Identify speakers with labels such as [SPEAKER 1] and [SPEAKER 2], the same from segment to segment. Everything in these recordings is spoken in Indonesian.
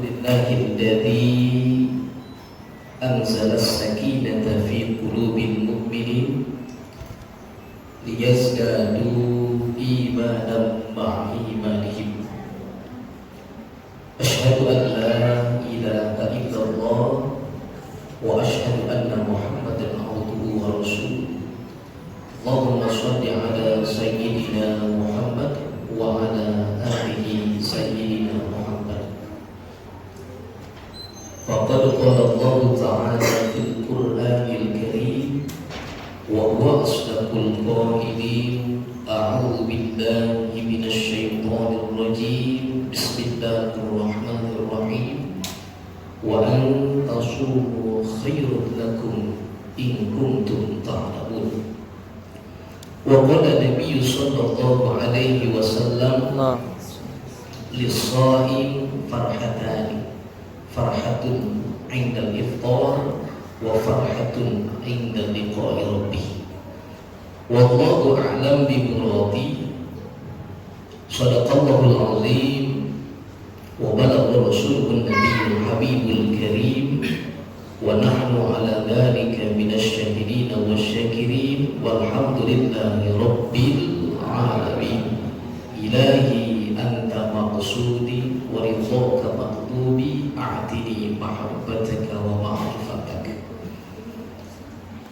[SPEAKER 1] Alhamdulillahilladzi anzala as-sakinata fi qulubil mu'minin liyazdadu imanan ma'a imanihim. Asyhadu an la ilaha illallah wa asyhadu anna Muhammadan abduhu wa rasuluh. Allahumma shalli ala sayyidina Muhammad wa ala alihi sayyidina Muhammad. Faqad qala Allah ta'ala fil Qur'anil Karim wa huwa asdaqul qailin. A'udzu billahi minasy syaithanir rajim. Bismillahirrahmanirrahim. Wa an tasumu khairun lakum in kuntum ta'lamun. Wa qala Nabi sallallahu alaihi wasallam lis-shaim farhatani, farhatun 'inda al-iftar wa farhatun 'inda liqa'i rabbih. Wallahu a'lam bi muradi. Shadaqallahul azim wa balagha rasulun nabiyyul habibul karim wa nahnu ala dhalika minasyahidin wasyakirin walhamdulillahi rabbil alamin. Ilahi anta maqsudi wa ridhaka maqdubi a'tini mahabbataka wa ma'rifataka.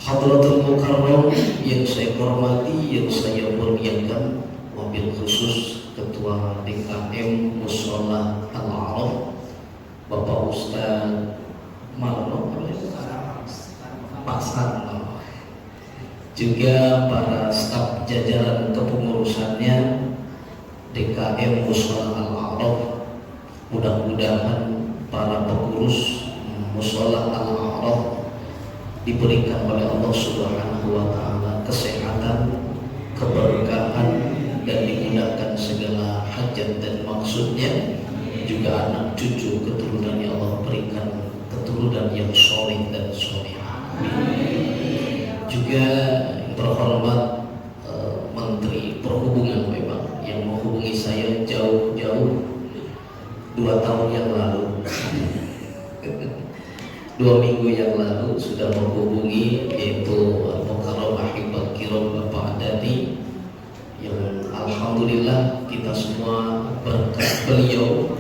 [SPEAKER 1] Hadratul Mukarram yang saya hormati, yang saya muliakan, wabil khusus Ketua DKM Mushola Al-Araf Bapak Ustaz Marno Pak Sarno, juga para staf jajaran kepengurusannya DKM Mushola Al-Araf. Mudah-mudahan para pengurus Mushola Al-Araf diberikan oleh Allah Subhanahu wa Ta'ala kesehatan, keberkahan, dan dimudahkan segala hajat dan maksudnya. Juga anak cucu keturunan yang Allah berikan keturunan yang soleh dan solehah. Juga yang terhormat Menteri Perhubungan memang yang menghubungi saya jauh-jauh 2 tahun yang lalu. 2 minggu yang lalu sudah menghubungi, yaitu Al-Mukarram Ahibal Kiram Bapak Dani, yang alhamdulillah kita semua berkat beliau,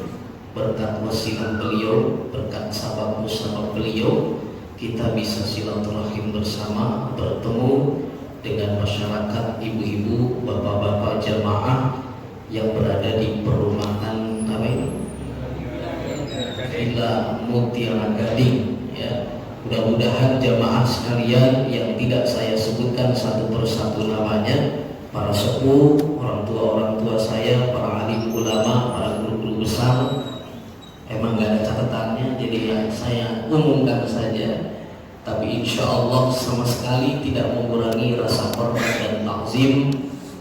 [SPEAKER 1] berkat wasilah beliau, berkat sabab musabab beliau, kita bisa silaturahim bersama, bertemu dengan masyarakat, ibu-ibu, bapak-bapak jamaah yang berada di perumahan apa ini? Villa Mutiara Gading. Ya, mudah-mudahan jamaah sekalian yang tidak saya sebutkan satu persatu namanya, para sepuh, orang tua saya, para alim ulama, para guru-guru besar, emang gak ada catatannya, jadi ya saya umumkan saja. Tapi insya Allah sama sekali tidak mengurangi rasa hormat dan takzim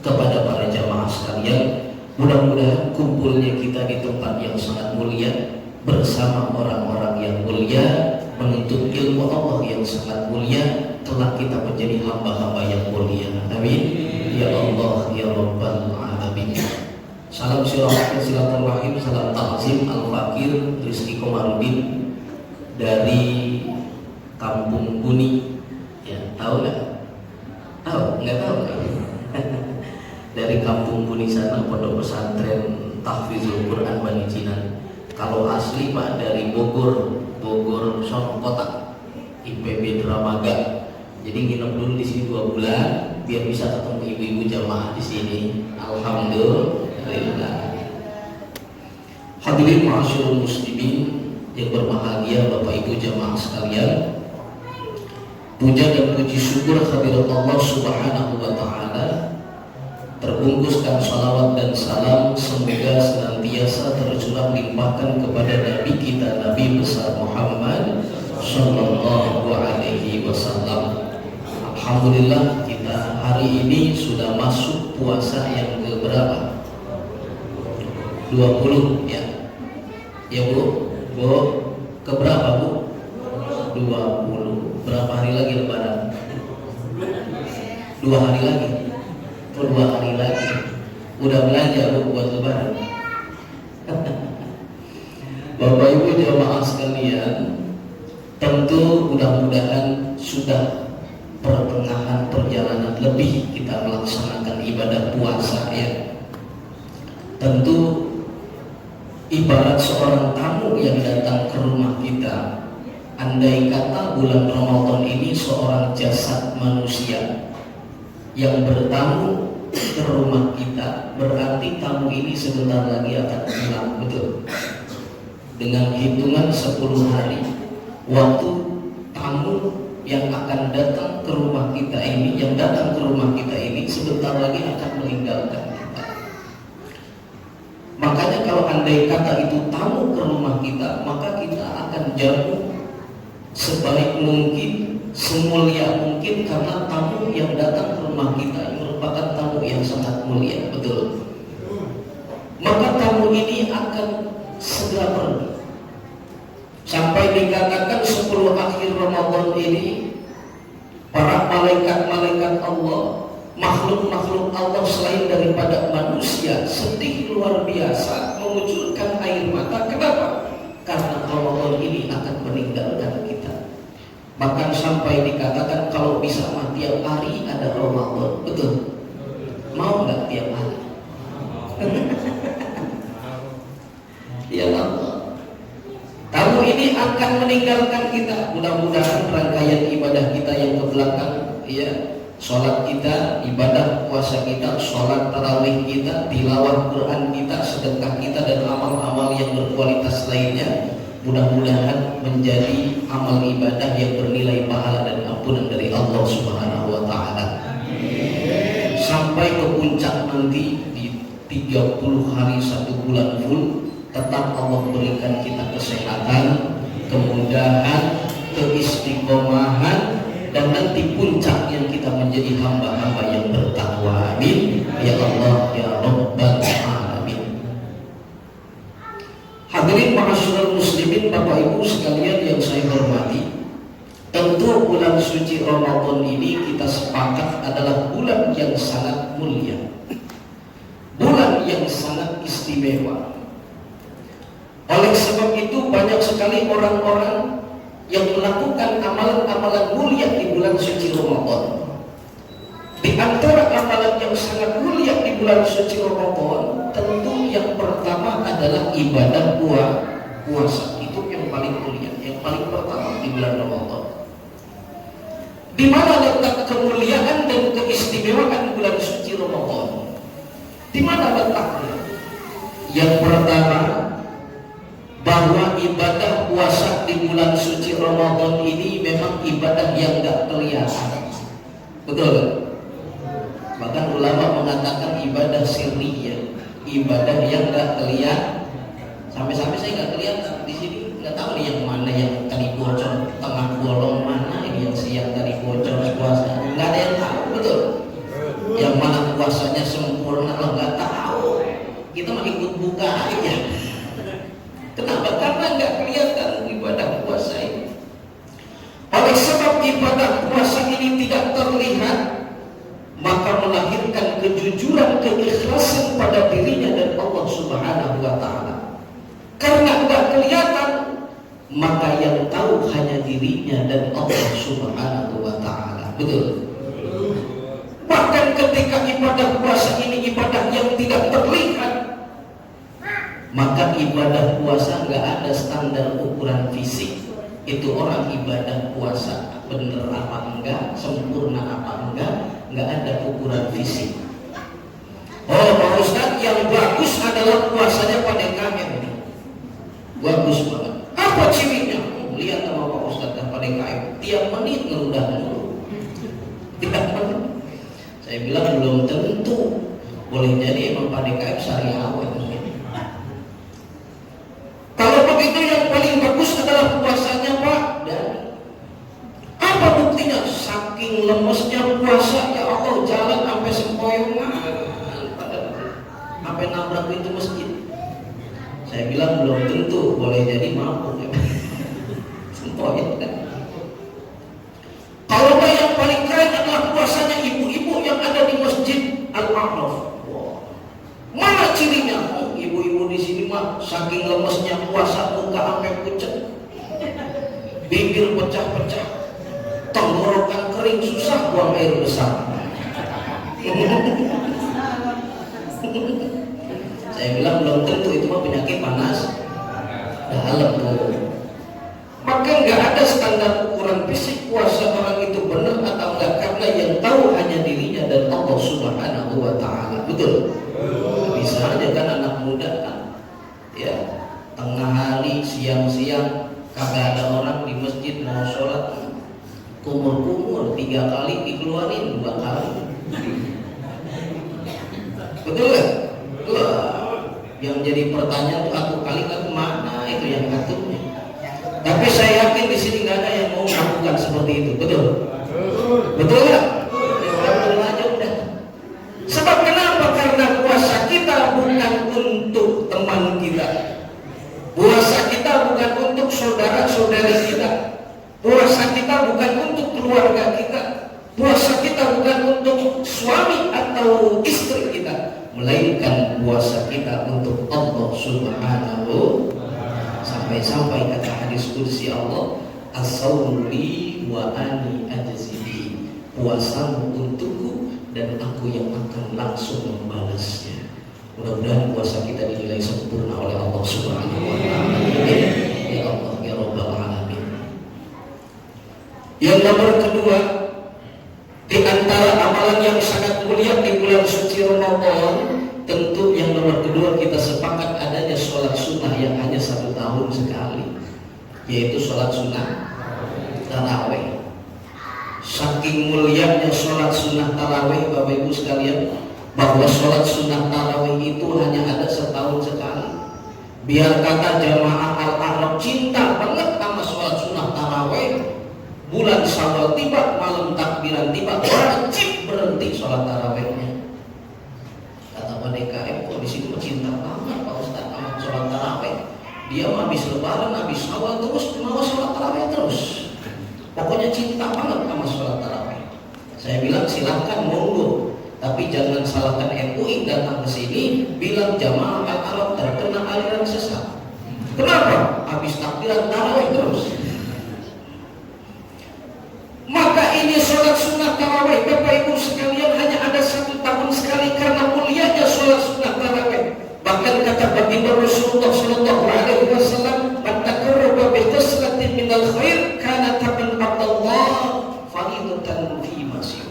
[SPEAKER 1] kepada para jamaah sekalian. Mudah-mudahan kumpulnya kita di tempat yang sangat mulia bersama orang-orang yang mulia, menuntut ilmu Allah yang sangat mulia, kelak kita menjadi hamba-hamba yang mulia. Amin ya Allah ya Rabbal alamin. Salam silaturahim, salam takzim Al-Fakir Rizky Komarudin dari Kampung Buni. Ya, tahu nggak? Tahu? Nggak tahu? Dari Kampung Buni sana, Pondok Pesantren Tahfizul Quran Bani Jinan. Kalau asli Pak dari Bogor sono kota, IPB Dramaga. Jadi nginep dulu di sini 2 bulan biar bisa ketemu ibu-ibu jamaah di sini. Alhamdulillah. Hadirin ma'asyiral muslimin yang berbahagia, Bapak Ibu jamaah sekalian. Puja dan puji syukur kehadirat Allah Subhanahu wa Ta'ala, terbungkuskan salawat dan salam semoga senantiasa tercurah limpahkan kepada Nabi kita, Nabi besar Muhammad Sallallahu Alaihi Wasallam. Alhamdulillah kita hari ini sudah masuk puasa yang keberapa? 20 ya? Ya Bu? Bu? Keberapa Bu? 20. Berapa hari lagi lebaran? 2 hari lagi. 2 hari lagi. Udah belanja Bu buat lebaran? Bapak Ibu jamaah sekalian, tentu mudah-mudahan sudah pertengahan perjalanan lebih kita melaksanakan ibadah puasa ya. Tentu ibarat seorang tamu yang datang ke rumah kita. Andai kata bulan Ramadan ini seorang jasad manusia yang bertamu ke rumah kita, berarti tamu ini sebentar lagi akan pulang, betul? Dengan hitungan 10 hari, waktu tamu yang akan datang ke rumah kita ini, yang datang ke rumah kita ini sebentar lagi akan meninggalkan kita. Makanya kalau andai kata itu tamu ke rumah kita, maka kita akan jamu sebaik mungkin, semulia mungkin, karena tamu yang datang ke rumah kita merupakan tamu yang sangat mulia, betul? Maka tamu ini akan segera pergi. Sampai dikatakan 10 akhir Ramadan ini, para malaikat-malaikat Allah, makhluk-makhluk Allah selain daripada manusia, sedih luar biasa, memunculkan air mata. Kenapa? Karena Ramadan ini akan meninggalkan kita. Bahkan sampai dikatakan kalau bisa mah tiap hari ada Ramadan, betul? Mau nggak tiap hari? Ya Allah. Tamu ini akan meninggalkan kita. Mudah-mudahan rangkaian ibadah kita yang ke belakang, ya, sholat kita, ibadah puasa kita, sholat tarawih kita, tilawah Quran kita, sedekah kita, dan amal-amal yang berkualitas lainnya, mudah-mudahan menjadi amal ibadah yang bernilai pahala dan ampunan dari Allah Subhanahu wa Ta'ala. Sampai ke puncak nanti di 30 hari 1 bulan full, tetap Allah berikan kita kesehatan, kemudahan, keistiqomahan, dan nanti puncak yang kita menjadi hamba-hamba yang bertakwa. Amin ya Allah ya Rabbal Alamin. Hadirin ma'asyiral muslimin, Bapak Ibu sekalian yang saya hormati, tentu bulan suci Ramadan ini kita sepakat adalah bulan yang sangat mulia, bulan yang sangat istimewa. Oleh sebab itu banyak sekali orang-orang yang melakukan amalan-amalan mulia di bulan suci Ramadan. Di antara amalan yang sangat mulia di bulan suci Ramadan, tentu yang pertama adalah ibadah puasa. Itu yang paling mulia, yang paling pertama di bulan Ramadan. Di mana letak kemuliaan dan keistimewaan bulan suci Ramadan? Di mana letaknya? Yang pertama, bahwa ibadah puasa di bulan suci Ramadan ini memang ibadah yang gak kelihatan, betul? Bahkan ulama mengatakan ibadah sirriyah, ibadah yang gak kelihatan. Sampai-sampai saya gak kelihatan di sini, nggak tahu nih yang mana yang tadi bocor, tengah bolong mana ini yang siang tadi bocor puasa, nggak ada yang tahu, betul? Yang mana puasanya sempurna lo nggak tahu, kita mah ikut buka aja. Kenapa? Karena nggak kelihatan ibadah puasa ini. Oleh sebab ibadah puasa ini tidak terlihat, maka melahirkan kejujuran, keikhlasan pada dirinya dan Allah Subhanahu wa Ta'ala. Karena nggak kelihatan, maka yang tahu hanya dirinya dan Allah Subhanahu wa Ta'ala. Betul? Bahkan ketika ibadah puasa ini ibadah yang tidak terlihat, maka ibadah puasa nggak ada standar ukuran fisik. Itu orang ibadah puasa bener apa enggak, sempurna apa enggak, nggak ada ukuran fisik. Oh Pak Ustadz, yang bagus adalah puasanya pada kamen. Bagus banget. Apa cirinya? Lihat sama Pak Ustadz dan pada kamen. Tiap menit ngeludah dulu. Tiap menit. Saya bilang belum tentu. Boleh jadi emang pada kamen syariah awal. Kalau begitu yang paling bagus adalah puasanya Pak. Dan apa buktinya? Saking lemesnya puasa, ya Allah, jalan sampai sempoyongan, sampai nabrak pintu masjid. Saya bilang belum tentu, boleh jadi mabuk ya. Sempoyongan. Kalau yang paling keren adalah puasanya ibu-ibu yang ada di masjid Al-A'raf. Wow. Mana cirinya? Ibu-ibu di sini mah saking lemesnya puasa muka sampai pucet, bibir pecah-pecah, tenggorokan kering, susah buang air besar. Saya bilang belum tentu itu mah penyakit panas dalam tuh. Maka nggak ada standar ukuran fisik puasa orang itu benar atau enggak, karena yang tahu hanya dirinya dan Allah Subhanahu wa Ta'ala. Betul? Bisa aja kan anak muda kan, ya tengah hari siang-siang kagak ada orang di masjid mau sholat, kumur-kumur 3 kali dikeluarin 2 kali. Betul nggak? Yang jadi pertanyaan tuh aku kali aku mana itu yang ngaturnya. Tapi saya yakin di sini nggak ada yang mau melakukan seperti itu, betul? Betul nggak? Ya orang aja udah. Sebab kenapa? Karena puasa kita bukan untuk teman kita, puasa kita bukan untuk saudara-saudari kita, puasa kita bukan untuk keluarga kita, puasa kita bukan untuk suami atau istri kita, melainkan puasa kita untuk Allah Subhanahu. Sampai-sampai kata hadis kursi Allah, as-sawmu li wa ani ajzihi, puasamu untukku dan aku yang akan langsung membalasnya. Mudah-mudahan puasa kita dinilai sempurna oleh Allah Subhanahu wa Ta'ala. Ya Allah ya Rabbal Alamin. Yang nomor kedua, di antara amalan yang sangat mulia di bulan suci Ramadan, tentu yang nomor kedua kita sepakat adanya sholat sunnah yang hanya 1 tahun sekali, yaitu sholat sunnah tarawih. Saking mulianya sholat sunnah tarawih, Bapak Ibu sekalian, bahwa sholat sunnah tarawih itu hanya ada setahun sekali. Biar kata jamaah Al-Arab cinta banget sama sholat sunnah tarawih, bulan Syawal tiba, malam takbiran tiba, wajib berhenti sholat tarawihnya. Kata Pak DKM, kok di sini cinta banget Pak Ustaz sama sholat tarawih. Dia mah habis lebaran, habis Syawal terus mau sholat tarawih terus. Pokoknya cinta banget sama sholat tarawih. Saya bilang silahkan monggo, tapi jangan salahkan MUI datang ke sini bilang jamaah Al-Arab terkena aliran sesat. Kenapa? Habis takbiran tarawih terus. Maka ini sholat sunnah tarawih, Bapak Ibu sekalian, hanya ada 1 tahun sekali karena mulianya sholat sunnah tarawih. Bahkan kata baginda Rasulullah Sallallahu Alaihi Wasallam, "Man taqarraba bi qaslatin minal khair kana taqabbal faridatan fi masjid."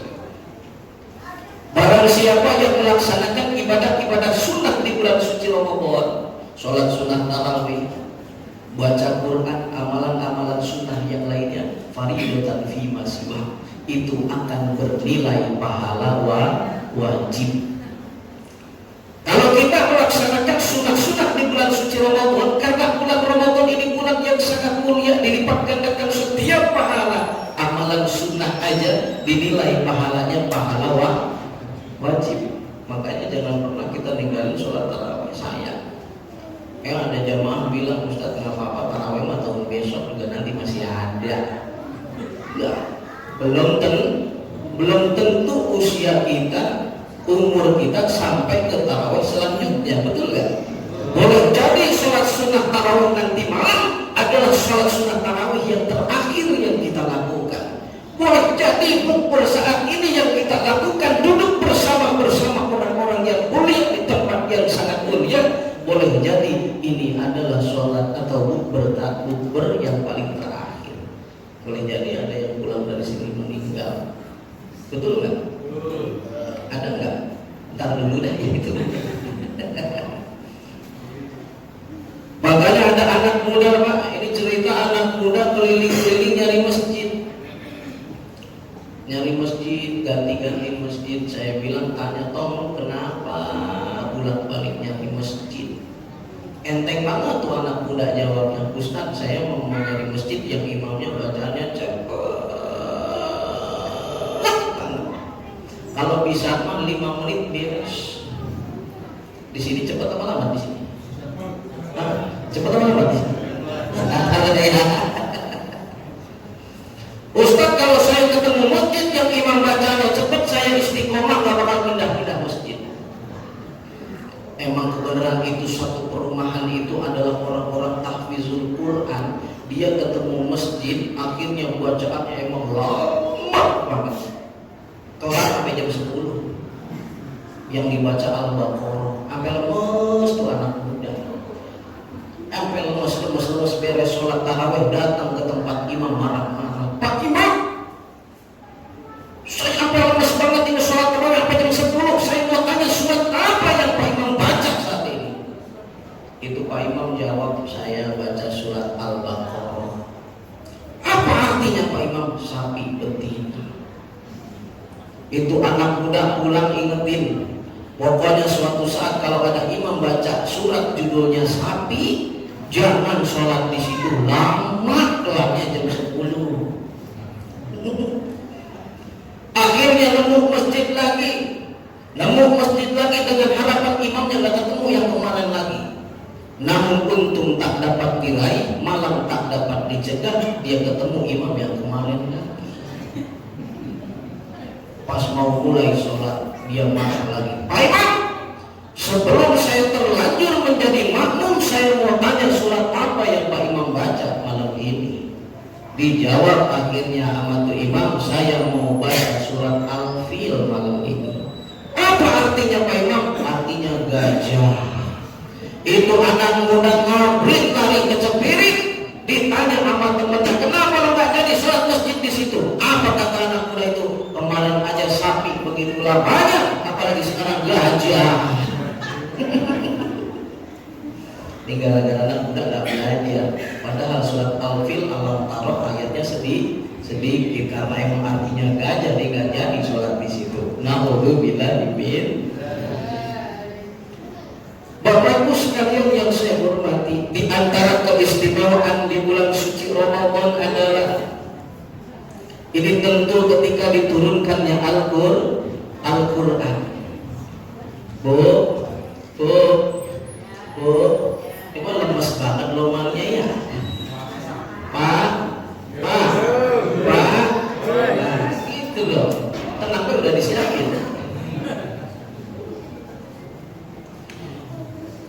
[SPEAKER 1] Barang siapa yang melaksanakan ibadah-ibadah sunnah di bulan suci Ramadan, sholat sunnah tarawih, baca Quran, amalan-amalan sunnah yang lainnya, faridatan fi masjid, itu akan bernilai pahala wajib. Kalau kita melaksanakan sunnah-sunnah di bulan suci Ramadan, karena bulan Ramadan ini bulan yang sangat mulia, dilipat gandakan setiap pahala. Amalan sunnah aja dinilai pahalanya pahala wajib. Makanya jangan pernah kita ninggalin sholat tarawih. Sayang. Ada jamaah bilang, Ustaz nggak apa-apa tarawih mah tahun besok juga nanti masih ada. Ya, belum tentu usia kita, umur kita sampai ke tarawih selanjutnya, betul nggak? Boleh jadi sholat sunnah tarawih nanti malam adalah sholat sunnah tarawih yang terakhir yang kita lakukan. Boleh jadi bukber saat ini yang kita lakukan, duduk bersama orang-orang yang mulia di tempat yang sangat mulia. Boleh jadi ini adalah sholat atau bukber yang paling terakhir. Boleh jadi ada yang pulang dari sini meninggal, betul nggak? Ada nggak? Ntar dulu deh gitu. Makanya ada anak muda Pak, ini cerita anak muda keliling-keliling nyari masjid, ganti-ganti masjid. Saya bilang, tanya Tom, kenapa bolak-balik nyari masjid? Enteng banget tuh anak muda jawabnya, Ustaz saya mau nyari masjid yang imamnya bacanya cepet banget. Kalau bisa mah 5 menit beres. Di sini cepet apa lambat di sini? Cepet apa lambat di sini? Ustaz kalau saya ketemu masjid yang imam bacanya cepet, saya istiqomah gak bakal pindah-pindah masjid. Emang kebenaran itu satu perumahan dia ketemu masjid, akhirnya bacaannya emang lama banget. Kelar sampai jam 10. Yang dibaca Al-Baqarah. Sampai lemes tuh anak muda. Sampai lemes beres sholat tarawih, datang ke tempat imam marah-marah. Pak Imam, saya sampai lemes banget ini sholat tarawih sampai jam 10. Saya mau tanya surat apa yang Pak Imam baca saat ini? Itu Pak Imam jawab, saya baca surat Al-Baqarah. Apa artinya Pak Imam? Sapi betina. Itu anak muda pulang ingetin. Pokoknya suatu saat kalau ada imam baca surat judulnya sapi, jangan sholat di situ, lama kelarnya jam 10. Akhirnya nemu masjid lagi dengan harapan imamnya nggak ketemu yang kemarin lagi. Namun untung tak dapat diraih, malam tak dapat dicegah, dia ketemu imam yang kemarin lagi. Pas mau mulai sholat, dia marah lagi. Pak Imam, sebelum saya terlanjur menjadi makmum, saya mau tanya surat apa yang Pak Imam baca malam ini. Dijawab akhirnya sama tuh imam, saya mau baca surat Al-Fil malam ini. Apa artinya Pak Imam? Artinya gajah. Itu anak muda ngabrit lari kecepirit, ditanya sama temennya, kenapa lo gak jadi sholat masjid di situ? Apa kata anak muda itu? Kemarin aja sapi begitu banyak, apalagi sekarang gajah. Ini gara-gara anak muda gak belajar. Padahal surat Al-Fil Alam Taroh ayatnya sedikit karena emang artinya gajah, dia gak jadi sholat di situ. Na'udzubillah dimin. Bapak-Ibu sekalian yang saya hormati, di antara keistimewaan di bulan suci Ramadan adalah ini tentu ketika diturunkannya Al-Quran. Bu, emang lemes banget lomannya ya? Pak, nah, gitu loh. Tenang, udah disiapin.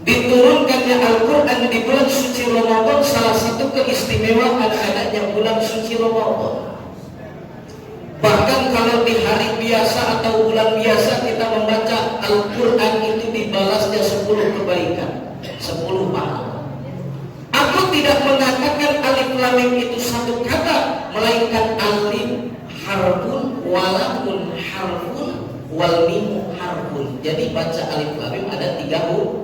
[SPEAKER 1] Diturunkannya Al-Quran di bulan suci Ramadan, salah satu keistimewaan adanya bulan suci Ramadan. Bahkan kalau di hari biasa atau bulan biasa kita membaca Al-Quran itu dibalasnya 10 kebaikan, 10 pahala. Aku tidak mengatakan alif lam mim itu satu kata, melainkan alif harfun, walamun harfun, wal mim harfun. Jadi baca alif lam mim ada 3 huruf.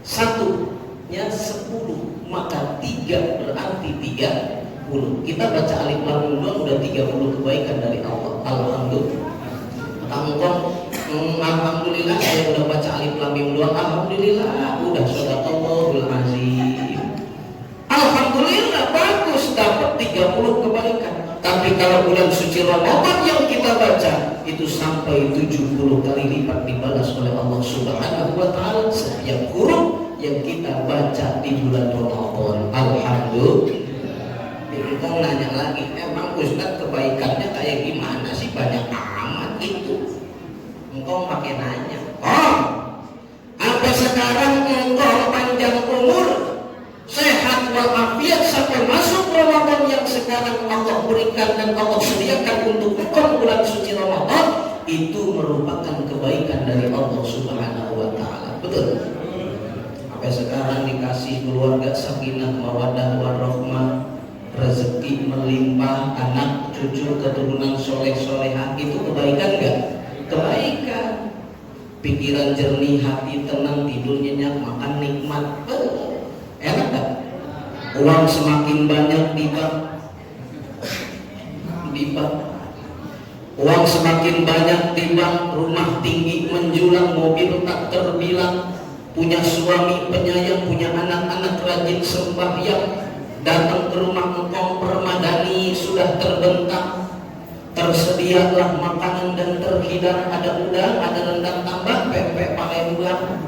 [SPEAKER 1] Satunya 10, maka 3 berarti 30. Kita baca alif lam mim doang udah 30 kebaikan dari Allah. Alhamdulillah saya udah baca alif lam mim doang. Alhamdulillah udah shadaqallahul azim. Alhamdulillah bagus, dapat 30 kebaikan. Tapi kalau bulan suci Ramadan yang kita baca itu sampai 70 kali lipat dibalas oleh Allah Subhanahu wa taala setiap huruf yang kita baca di bulan Ramadan. Alhamdulillah. Kita nanya lagi, emang Ustaz kebaikannya kayak gimana sih, banyak amat itu? Engkau pakai nanya. Sampai sekarang engkau panjang umur, sehat walafiat sampai masuk Ramadan yang sekarang Allah berikan dan Allah sediakan untuk engkau bulan suci Ramadan, itu merupakan kebaikan dari Allah Subhanahu wa taala. Betul? Sampai sekarang dikasih keluarga sakinah mawaddah warahmah, rezeki melimpah, anak cucu keturunan soleh-solehah, itu kebaikan enggak? Kebaikan. Pikiran jernih, hati tenang, tidur nyenyak, makan nikmat. Enak gak? Uang semakin banyak di bank. Uang semakin banyak di bank, rumah tinggi menjulang, mobil tak terbilang, punya suami penyayang, punya anak-anak rajin sembahyang, datang ke rumah engkau permadani sudah terbentang, tersedialah makanan dan terhidang, ada udang, ada rendang tambah, pempek Palembang.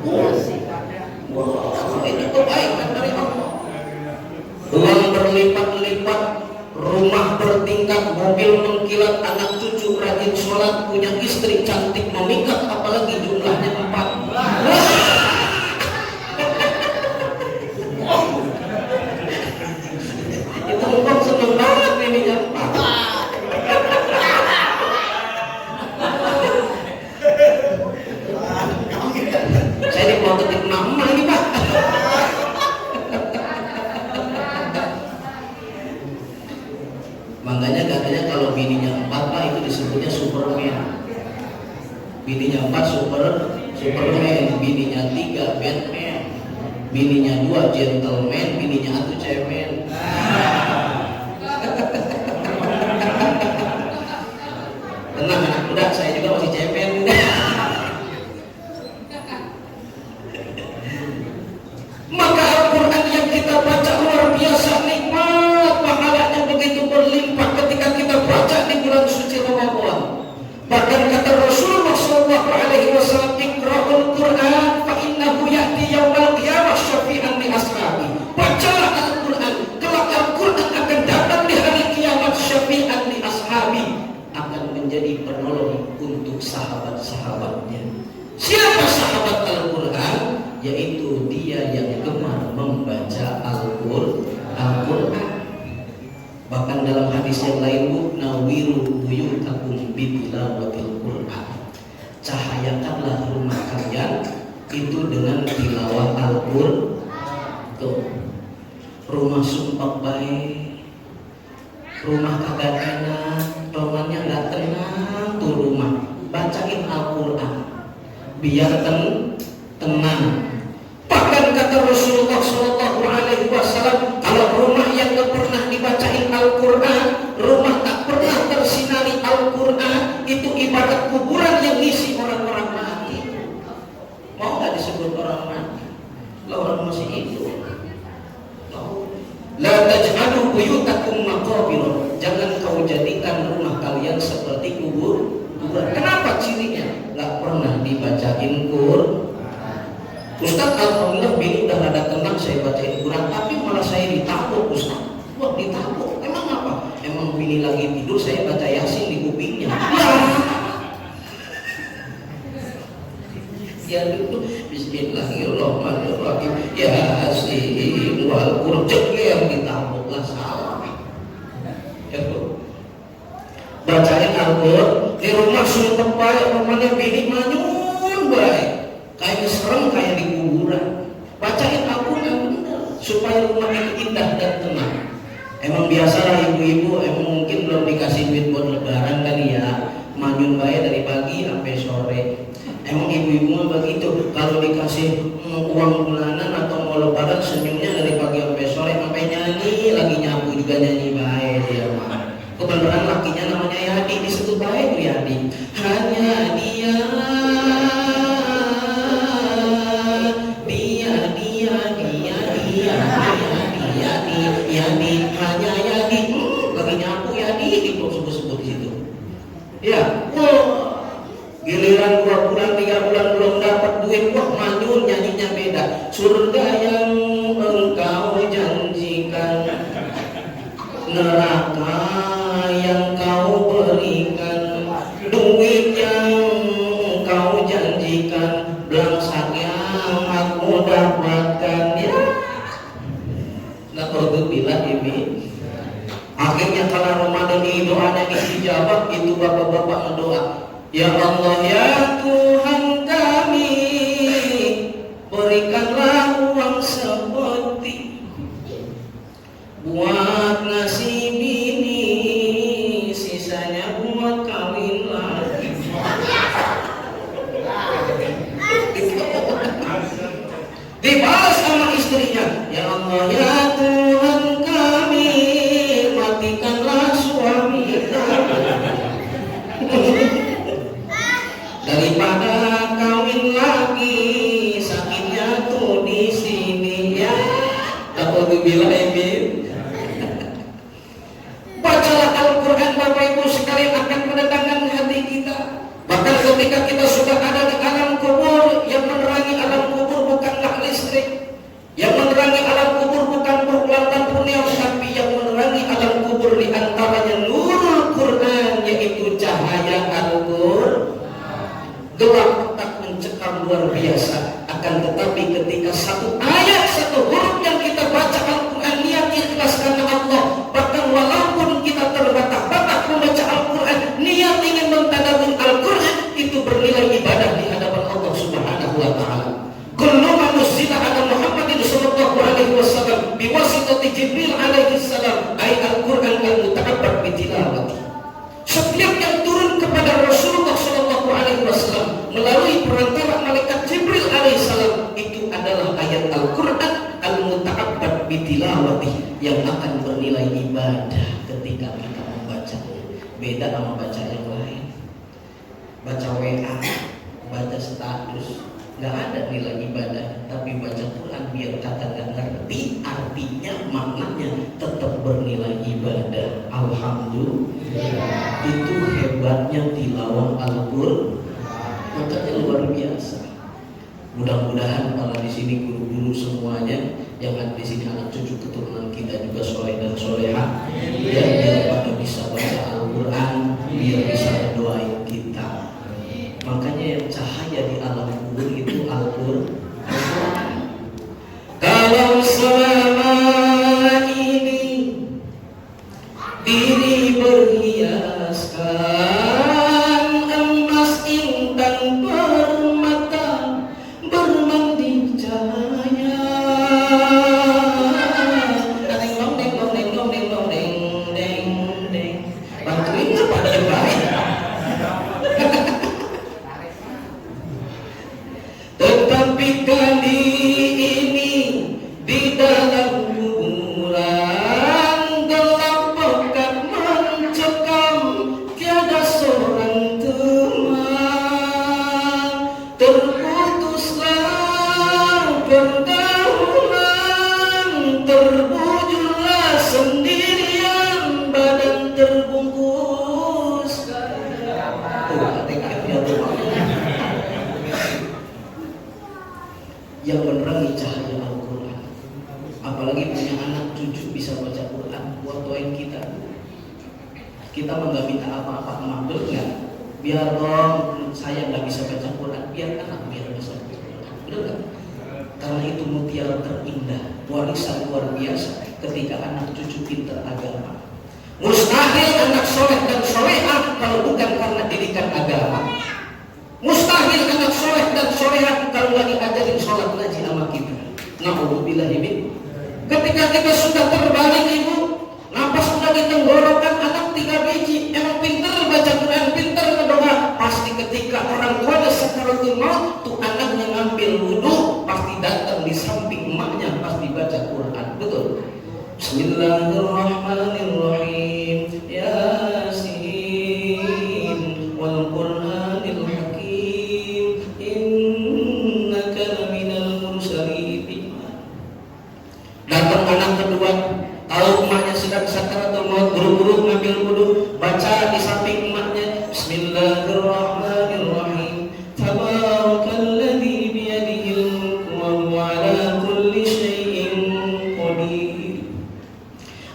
[SPEAKER 1] Ini kebaikan dari Allah. Uang berlipat-lipat, rumah bertingkat, mobil mengkilat, anak cucu rajin sholat, punya istri cantik memikat, apalagi jumlahnya 4. Bininya 4 Superman, bininya 3 Batman, bininya 2 gentleman, bininya 1 cemen. Tenang anak muda, saya juga masih cemen. Maka Al-Quran yang kita baca luar biasa nikmat, pahalanya begitu berlimpah ketika kita baca di bulan suci Ramadan. Bahkan kata Rasulullah SAW, "Iqra'ul Qur'an fa innahu ya'ti yaumal qiyamah syafi'an li ashabi." Bacalah Al-Quran, kelak Al-Quran akan datang di hari kiamat syafi'an li ashabi, akan menjadi penolong untuk sahabat-sahabatnya. Siapa sahabat Al-Quran? Yaitu dia yang gemar membaca Al-Quran. Bahkan dalam hadis yang lain, nawiru buyutakum bitilawatil Quran. Cahayakanlah rumah kalian itu dengan tilawah Al-Quran. Tuh, rumah sumpah baik, rumah kagak enak, romannya nggak tenang tuh rumah. Bacain Al-Quran biar tenang. Bahkan kata Rasulullah SAW, kalau rumah yang tak pernah dibacain Al-Quran, rumah tak pernah tersinari Al-Quran, itu ibarat kuburan yang ngisi orang-orang mati. Mau nggak disebut orang mati? Lah orang masih hidup. La taj'alu buyutakum maqabir. Jangan kau jadikan rumah kalian seperti kuburan. Kenapa cirinya? Nggak pernah dibacain Quran. Ustaz, alhamdulillah bini udah rada tenang saya bacain Quran, tapi malah saya ditabuk Ustaz. Wah, ditabuk? Emang apa? Emang bini lagi tidur saya baca Yasin di kupingnya. Ya dulu Bismillahirrahmanirrahim. Yasin wal Qur'an yang ditabuk lah salah. Ya Bu. Bacain Al-Qur'an di rumah sumpah baik, rumahnya bini manyun baik. Kayak serem kayak di kuburan. Bacain Al-Quran benar supaya rumah itu indah dan tenang. Emang biasalah ibu-ibu, emang mungkin belum dikasih duit buat lebaran kali ya, manyun bae dari pagi sampai sore. Emang ibu-ibu mah begitu, kalau dikasih uang bulanan atau mau lebaran senyumnya dari pagi sampai sore, sampai nyanyi lagi nyapu juga nyanyi bae dia mah. Kebenaran lakinya namanya Yadi, disebut bae tuh Yadi. Hanya dia hanya Yadi, lagi nyapu Yadi gitu sebut-sebut situ. Ya, giliran 2 bulan 3 bulan belum dapat duit, wah manyun nyanyinya beda. Surga yang engkau janjikan, neraka yang kau berikan, duit yang kau janjikan, belangsak yang aku dapatkan. Ya, bila ini akhirnya kalau Ramadan ini doanya dijawab, itu bapak-bapak mendoa, ya Allah ya Tuhan kami, berikanlah uang seperti buat ngasih bini, sisanya buat kawin lagi. Dibalas sama istrinya, ya Allah ya Tuhan kami, matikanlah suami kami daripada kawin lagi, sakitnya tuh di sini ya. Aku bilang Emin, bacalah Al-Quran Bapak Ibu sekalian, akan menenangkan hati kita. Bahkan ketika kita sudah ada di alam kubur, yang menerangi alam kubur bukanlah listrik, yang menerangi alam kubur bukan perkulatan purniam, tapi yang menerangi alam kubur di antaranya nurul Quran, yaitu cahaya Al-Quran. Gelap tak mencekam luar biasa, akan tetapi ketika satu ayat, satu huruf yang kita baca Al-Quran, niat ikhlas karena Allah, bahkan walaupun kita terbata-bata membaca Al-Quran, niat ingin mentadabbur Al-Quran, itu bernilai ibadah di hadapan Allah Subhanahu wa Ta'ala. Kullu ma nuzila ala Muhammadin sallallahu alaihi wasallam biwasitati Jibril alaihi salam, ay Al-Quran al-muta'abbad bi tilawati. Setiap yang turun kepada Rasulullah sallallahu alaihi wasallam tilawati, yang akan bernilai ibadah ketika kita membacanya. Beda sama baca yang lain. Baca WA, baca status, nggak ada nilai ibadah. Tapi baca Quran biar kata nggak ngerti artinya, maknanya tetap bernilai ibadah. Alhamdulillah. Itu hebatnya tilawah Al-Qur'an. Makanya luar biasa. Mudah-mudahan para di sini guru-guru semuanya yang ada di sini, anak cucu keturunan kita juga soleh dan soleha, ya, biar pada bisa baca Al-Quran, biar bisa doain kita. Makanya yang cahaya di alam kubur itu Al-Quran. Kalau selama ini diri berhiaskan emas intan permata bermandi cahaya. Bantuin apa ada yang baik? Tetapi kali ini di dalam kuburan gelap pekat mencekam, tiada seorang teman. Terputuslah pergaulan, terbujurlah sendirian, badan terbungkus. Yang menerangi cahaya Al-Quran. Apalagi punya anak cucu bisa baca Quran, buat doain kita. Kita nggak minta apa-apa, maaf nggak? Biar dong saya nggak bisa baca Quran, biar anak biar bisa baca Quran, benar nggak? Karena itu mutiara terindah, warisan luar biasa ketika anak cucu pintar agama. Mustahil anak soleh dan solehah kalau bukan karena didikan agama. Mustahil anak soleh dan solehah kalau lagi ajarin sholat ngaji sama kita. Na'udzubillahi min. Ketika kita sudah terbalik ibu, napas sudah di tenggorokan, anak 3 biji, emang pintar baca Quran, pintar berdoa. Pasti ketika orang tua sakaratul maut, tuh anaknya ngambil wudu, pasti datang di samping emaknya, pasti baca Quran. Betul. Bismillahirrahmanirrahim. Yasin wal Qur'anil hakim, innaka laminal mursalin. Datang anak kedua, tahu emaknya sedang sakaratul maut, buru-buru ngambil wudu, baca di samping emaknya Bismillahirrahmanirrahim. Tabarakalladzi biyadihil mulku wa huwa ala kulli syai'in qadir.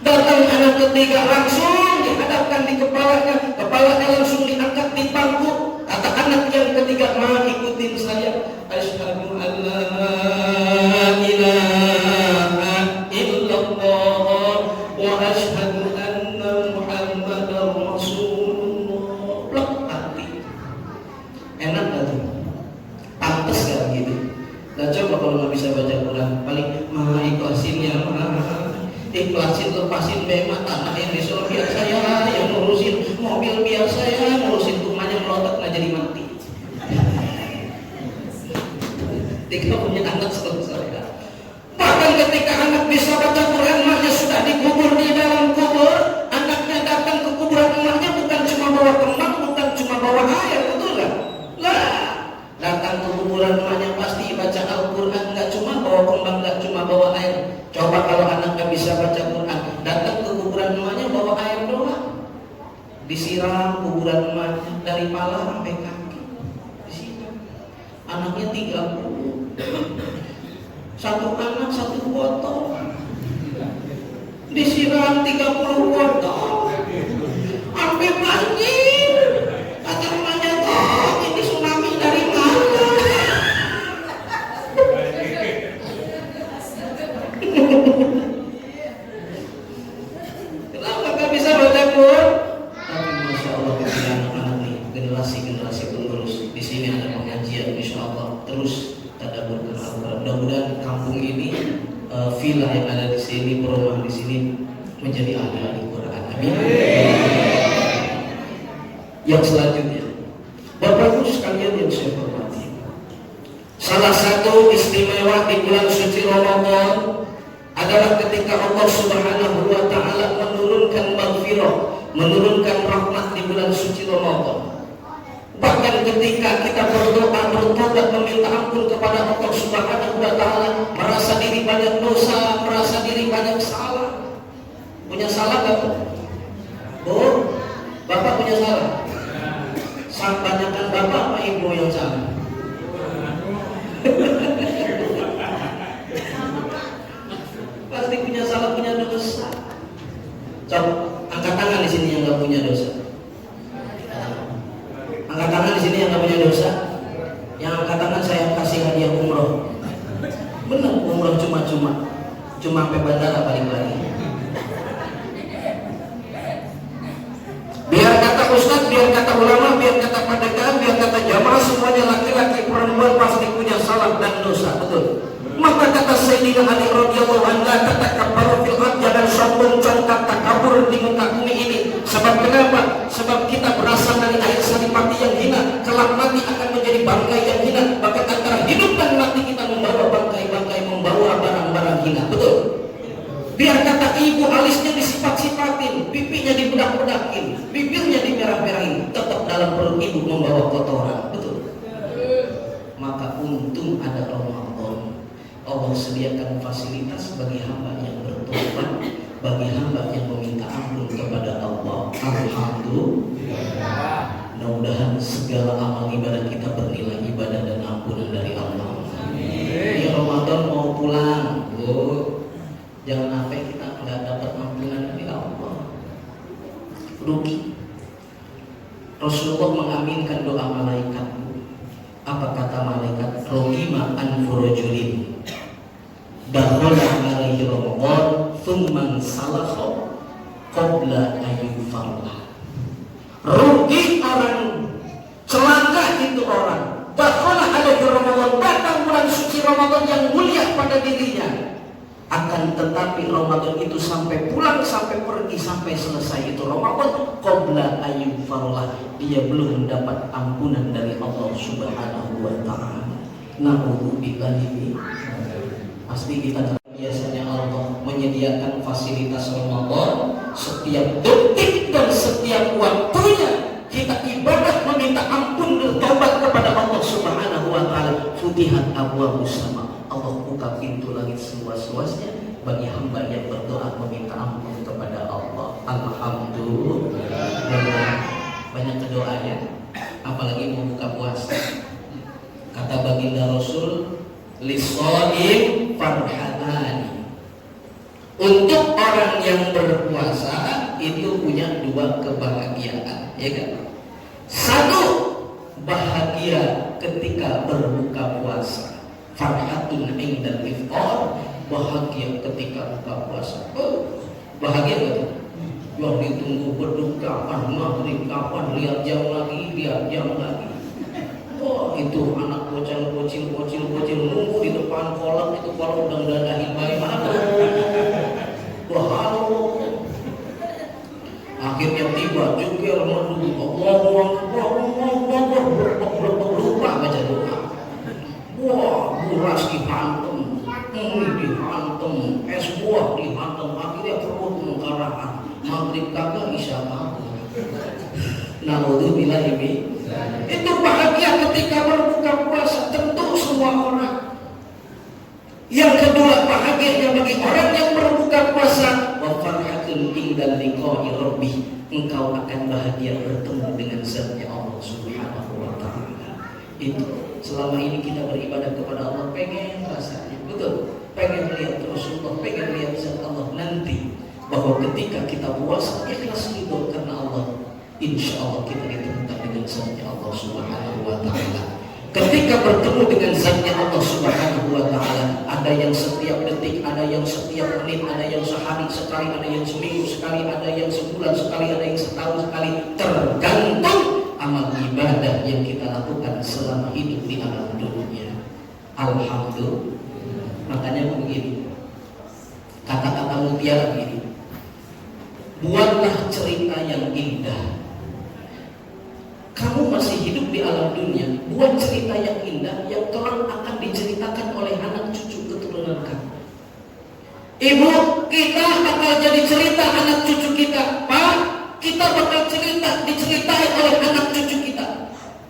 [SPEAKER 1] Datang anak ketiga, langsung dihadapkan di kepalanya langsung diangkat di pangku. Kata anak yang ketiga, "Ma, ikutin saya. Asyhadu an la ilaha illallah wa asyhadu anna Muhammadar Rasulullah." Plak hati. Enak gak tuh? Pantes gak gitu? Nah coba kalau gak bisa baca Quran, paling "Ma, ikhlasin ya Ma, ikhlasin, lepasin bema tanah yang disuruh biar saya yang ngurusin mobil, biar saya ngurusin rumahnya melotot nggak jadi mati." Kita punya anak seperti saya. Bahkan ketika anak bisa baca Quran, emaknya sudah dikubur di dalam kubur. Anaknya datang ke kuburan emaknya bukan cuma bawa kembang, bukan cuma bawa air, betul nggak? Lah, datang ke kuburan emaknya pasti baca Al-Quran, nggak cuma bawa kembang, nggak cuma bawa air. Coba kalau anak nggak bisa baca Quran, datang ke kuburan emaknya bawa air doang, disiram kuburan emaknya dari pala sampai kaki, disiram. Anaknya 30, satu anak 1 botol, disiram 30 botol, sampai banjir. Kata emaknya, "Oh, ini tsunami dari mana?" Kenapa gak bisa baca Quran? Tapi masya Allah ketika anak-anak nih, generasi penerus di sini ada pengajian, insya Allah terus tadabbur Al-Quran. Mudah-mudahan kampung ini, villa yang ada di sini, perumahan di sini menjadi ahli Quran. Amin. Yang selanjutnya, Bapak Ibu sekalian yang saya hormati, salah satu istimewa di bulan suci Ramadan adalah adalah ketika Allah Subhanahu wa taala menurunkan maghfirah, menurunkan rahmat di bulan suci Ramadan. Bahkan ketika kita berdoa, bertobat, meminta ampun kepada Allah Subhanahu wa taala, merasa diri banyak dosa, merasa diri banyak salah. Punya salah enggak, Bu? Bu, Bapak punya salah? Banyakkan Bapak apa Ibu yang salah? Pasti punya salah, punya dosa. Coba angkat tangan di sini yang nggak punya dosa. Angkat tangan di sini yang nggak punya dosa. Yang angkat tangan saya kasih hadiah umroh. Benar, umroh cuma sampai bandara balik lagi. Biar kata ustadz, biar kata ulama, biar kata pendekar, biar kata jamaah, semuanya laki-laki perempuan pasti punya salah dan dosa, betul. Maka kata Sayyidina Ali radhiyallahu anhu, takabbaru fil ard, jangan sombong congkak takabur di muka bumi ini. Sebab kenapa? Sebab kita berasal dari air saripati yang hina, kelak mati akan menjadi bangkai yang hina. Bahkan antara hidup dan mati kita membawa bangkai-bangkai, membawa barang-barang hina, betul. Biar kata ibu alisnya disifat-sifatin, pipinya dibedak-bedakin, bibirnya dimerah-merahin, tetap dalam perut ibu membawa kotoran, betul. Maka untung ada Ramadan. Allah sediakan fasilitas bagi hamba yang bertobat, bagi hamba yang meminta ampun kepada Allah. Alhamdulillah. Mudah-mudahan segala amal ibadah kita bernilai ibadah dan ampunan dari Allah. Ini Ramadan mau pulang, Bu. Jangan sampai kita nggak dapat ampunan dari Allah. Rugi. Rasulullah mengaminkan doa malaikat. Apa kata malaikat? Rohima anfurojulin dakhala alaihi Ramadan thumman salakha qabla ayyufarlah. Rugi orang, celaka itu orang. Dakhala alaihi Ramadan, datang bulan suci Ramadan yang mulia pada dirinya. Akan tetapi Ramadan itu sampai pulang, sampai pergi, sampai selesai itu Ramadan, qabla ayyufarlah, dia belum mendapat ampunan dari Allah Subhanahu wa taala. Na'udzubillahi. Pasti kita biasanya Allah menyediakan fasilitas Ramadan, setiap detik dan setiap waktunya kita ibadah, meminta ampun dan taubat kepada Allah Subhanahu wa taala. Futihat abwaabus sama, Allah buka pintu langit seluas-luasnya bagi hamba yang berdoa meminta ampun kepada Allah. Alhamdulillah. Banyak doanya, apalagi mau buka puasa. Kata baginda Rasul, lishaim farhatani. Untuk orang yang berpuasa itu punya dua kebahagiaan, ya kan? Satu, bahagia ketika berbuka puasa. Farhatun indal iftar, bahagia ketika buka puasa. Oh, bahagia betul. Yang ditunggu berduka kapan maghrib, kapan lihat jam lagi, Wah, itu anak bocil nunggu di depan kolam, itu kolam udah dadahin bagaimana? Wah, halo. Akhirnya tiba juga merdu, Allahu Akbar, lupa baca doa. Wah, buras dihantam, mie dihantam, es buah dihantam, akhirnya perut mengkarahan. Maghrib kagak, isya kagak. Na'udzubillah. Itu bahagia ketika berbuka puasa, tentu semua orang. Yang kedua, bahagianya bagi orang yang berbuka puasa, wa farhatun indal liqa'i rabbih, engkau akan bahagia bertemu dengan zatnya Allah Subhanahu wa taala. Itu selama ini kita beribadah kepada Allah, pengen rasanya, betul, pengen lihat Rasulullah, pengen lihat zat Allah nanti, bahwa ketika kita puasa ikhlas ridho karena Allah, insya Allah kita ditemukan dengan zatnya Allah Subhanahu wa taala. Ketika bertemu dengan zatnya Allah Subhanahu wa taala, ada yang setiap detik, ada yang setiap menit, ada yang sehari sekali, ada yang seminggu sekali, ada yang sebulan sekali, ada yang setahun sekali, tergantung amal ibadah yang kita lakukan selama hidup di alam dunia. Alhamdulillah. Makanya begini, kata-kata mutiara begini, buatlah cerita yang indah. Kamu masih hidup di alam dunia, buat cerita yang indah yang kelak akan diceritakan oleh anak cucu keturunan kamu. Ibu, kita bakal jadi cerita anak cucu kita. Pak, kita bakal diceritain oleh anak cucu kita.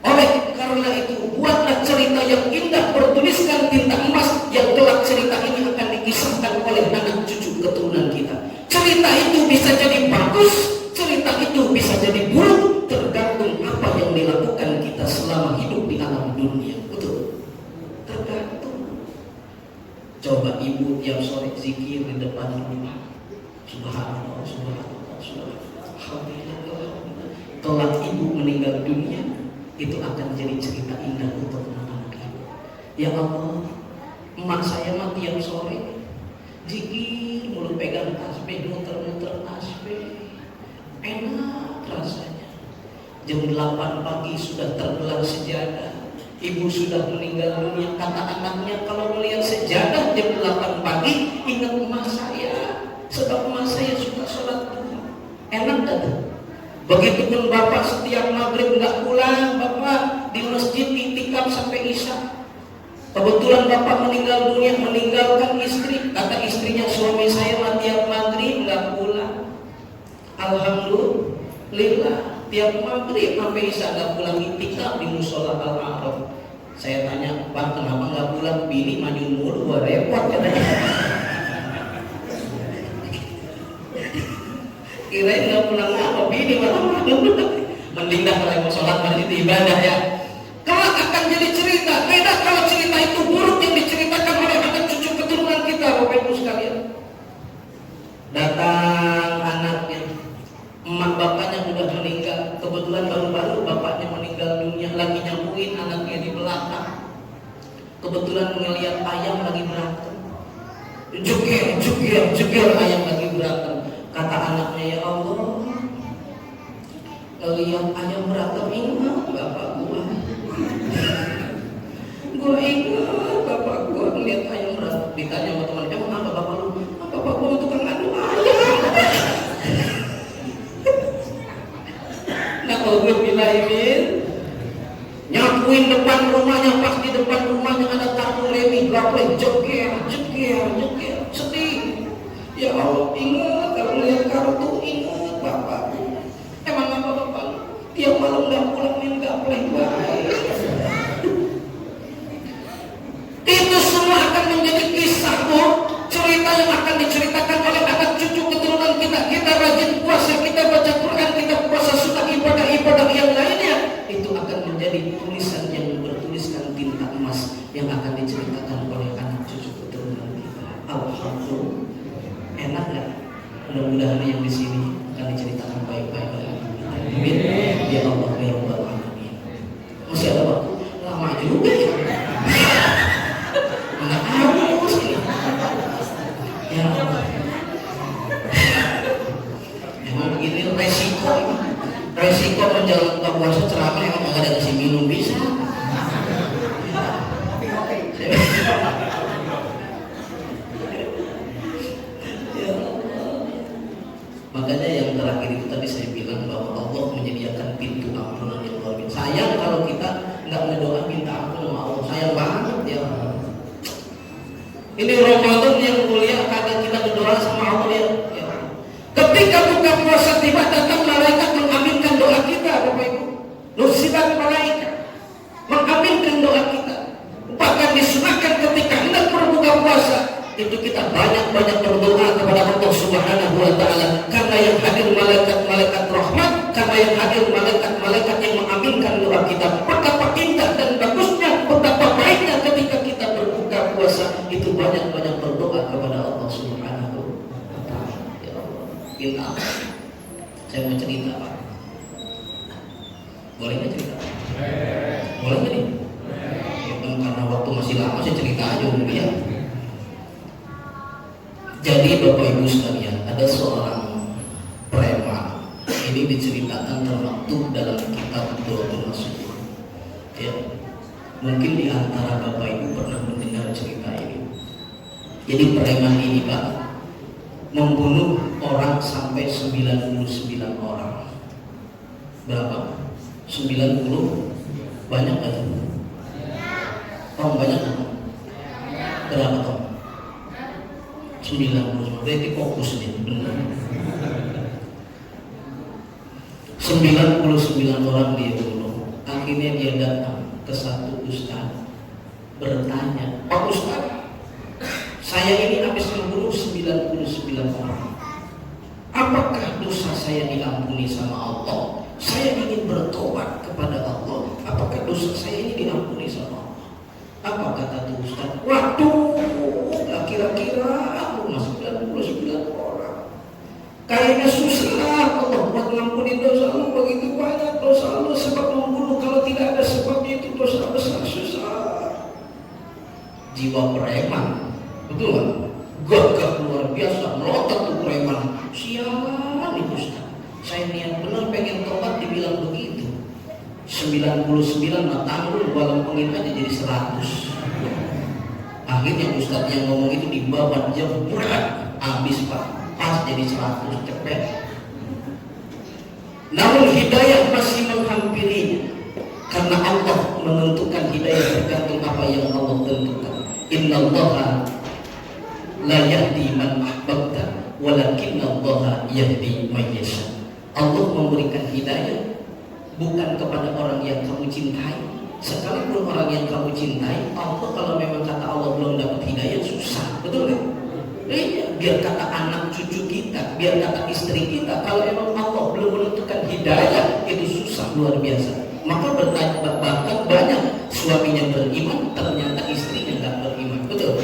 [SPEAKER 1] Oleh karena itu, buatlah cerita yang indah bertuliskan tinta emas yang kelak cerita ini akan dikisahkan oleh anak cucu keturunan kita. Cerita itu bisa jadi bagus, cerita itu bisa jadi buruk, tergantung apa yang dilakukan kita selama hidup di alam dunia. Betul? Tergantung. Coba ibu yang sore zikir di depan rumah, subhanallah, subhanallah, subhanallah, alhamdulillah. Kelak ibu meninggal dunia, itu akan jadi cerita indah untuk anak-anak ibu. Ya Allah, emak saya mati yang sore, zikir mulu pegang tasbih, muter-muter tasbih, enak rasanya. Jam 8 pagi sudah tergelar sejadah, ibu sudah meninggal dunia. Kata anaknya, kalau melihat sejadah jam 8 pagi, ingat emak saya, sebab emak saya suka sholat duha. Enak tak? Begitupun bapak setiap maghrib nggak pulang, bapak di masjid itikaf sampai isya. Kebetulan bapak meninggal dunia, meninggalkan istri. Kata istrinya, suami saya tiap maghrib nggak pulang. Alhamdulillah, tiap maghrib sampai isya nggak pulang itikaf di musola Al-Araf. Saya tanya, Pak, kenapa nggak pulang? Bini maju mulu, gua repot katanya. Kirain nggak pulang apa, bini malah mending dah kalau mau sholat pada itu ibadah ya. Kalau akan jadi cerita, beda kalau cerita itu buruk yang diceritakan oleh anak cucu keturunan kita, Bapak Ibu sekalian. Datang anaknya, emak bapaknya sudah meninggal, kebetulan baru-baru bapaknya meninggal dunia, lagi nyambungin anaknya di belakang. Kebetulan ngelihat ayam lagi berantem, jukir ayam lagi berantem. Kata anaknya, ya Allah, ngelihat ayam berantem, ingat bapak gua. Gua ingat bapak gua ngelihat ayam berantem. Ditanya sama teman, emang apa bapak lu? Bapak gua tukang adu ayam. Nah kalau gue bilangin, nyapuin depan rumahnya, pas di depan rumahnya ada kartu remi, gaplek, jekir, sedih. Ya Allah, ingat kalau lihat kartu, ingat bapak. Emang apa bapak? Tiap malam nggak pulang main gaplek baik. Itu semua akan menjadi kisah, cerita yang akan diceritakan oleh anak cucu keturunan kita. Kita rajin puasa, kita baca Quran, kita puasa sunnah, ibadah yang lainnya. Itu akan menjadi tulisan yang bertuliskan tinta emas yang akan diceritakan oleh anak cucu keturunan kita. Alhamdulillah. Enak gak? Mudah-mudahan yang di sini akan diceritakan baik-baik oleh kita. Amin. Ya Allah, ya Rabbal Alamin. Masih ada waktu? Lama juga ya. Enggak habis ini. Ya Allah. Emang begini resiko menjalankan puasa ceramah yang nggak ada kasih minum bisa. Makanya yang terakhir itu tadi saya bilang bahwa Allah menyediakan pintu ampunan yang luar biasa. Sayang kalau kita nggak mendoa minta ampun sama Allah. Sayang banget ya. Ini Ramadan yang mulia, kadang kita berdoa sama Allah ya. Ketika buka puasa tiba, datang malaikat mengaminkan doa kita, Bapak Ibu. Nusibat malaikat mengaminkan doa kita. Bahkan disunahkan ketika hendak berbuka puasa, itu kita banyak-banyak berdoa kepada Allah Subhanahu wa Ta'ala, karena yang hadir malaikat-malaikat rahmat, karena yang hadir malaikat-malaikat yang mengaminkan doa kita. Betapa indah dan bagusnya, betapa baiknya ketika kita berbuka puasa, itu banyak-banyak berdoa kepada Allah Subhanahu wa Ta'ala. Ya Allah, kita, saya mau cerita Pak. Boleh nggak cerita? Boleh nggak nih? Ya, karena waktu masih lama, saya cerita aja dulu ya. Jadi Bapak Ibu sekalian, ada seorang preman. Ini diceritakan termaktub dalam kitab Doatul Rasul. Ya, mungkin di antara Bapak Ibu pernah mendengar cerita ini. Jadi preman ini Pak membunuh orang sampai 99 orang. Berapa? 90? Banyak kan? Tom banyak kan? Berapa Tom? 90, berarti fokus nih, benar. 99 orang dia bunuh. Akhirnya dia datang ke satu ustaz bertanya, Pak Ustaz, saya ini habis membunuh 99 orang. Apakah dosa saya diampuni sama Allah? Saya ingin bertobat kepada Allah. Apakah dosa saya ini diampuni sama Allah? Apa kata tuh Ustaz? Waduh, kira-kira aku masuk 99 orang. Kayaknya susah Allah buat ngampuni dosa lu, begitu banyak dosa lu sebab membunuh. Kalau tidak ada sebabnya itu dosa besar, susah. Jiwa preman, betul kan? Gagah luar biasa, melotot tuh preman. Sialan nih Ustaz, saya niat benar pengen tobat dibilang begitu. 99 mah tanggung, walau pengin aja jadi 100. Akhirnya Ustaz yang ngomong itu dibawa jebret, habis Pak. Pas jadi 100 cepet. Namun hidayah masih menghampirinya, karena Allah menentukan hidayah tergantung apa yang Allah tentukan. Innallaha la yahdi man ahbabta walakinallaha yahdi man yasha. Allah memberikan hidayah bukan kepada orang yang kamu cintai. Sekalipun orang yang kamu cintai, Allah kalau memang kata Allah belum dapat hidayah susah, betul kan? Biar kata anak cucu kita, biar kata istri kita, kalau memang Allah belum menentukan hidayah, itu susah luar biasa. Maka bahkan banyak suaminya beriman, ternyata istrinya nggak beriman, betul?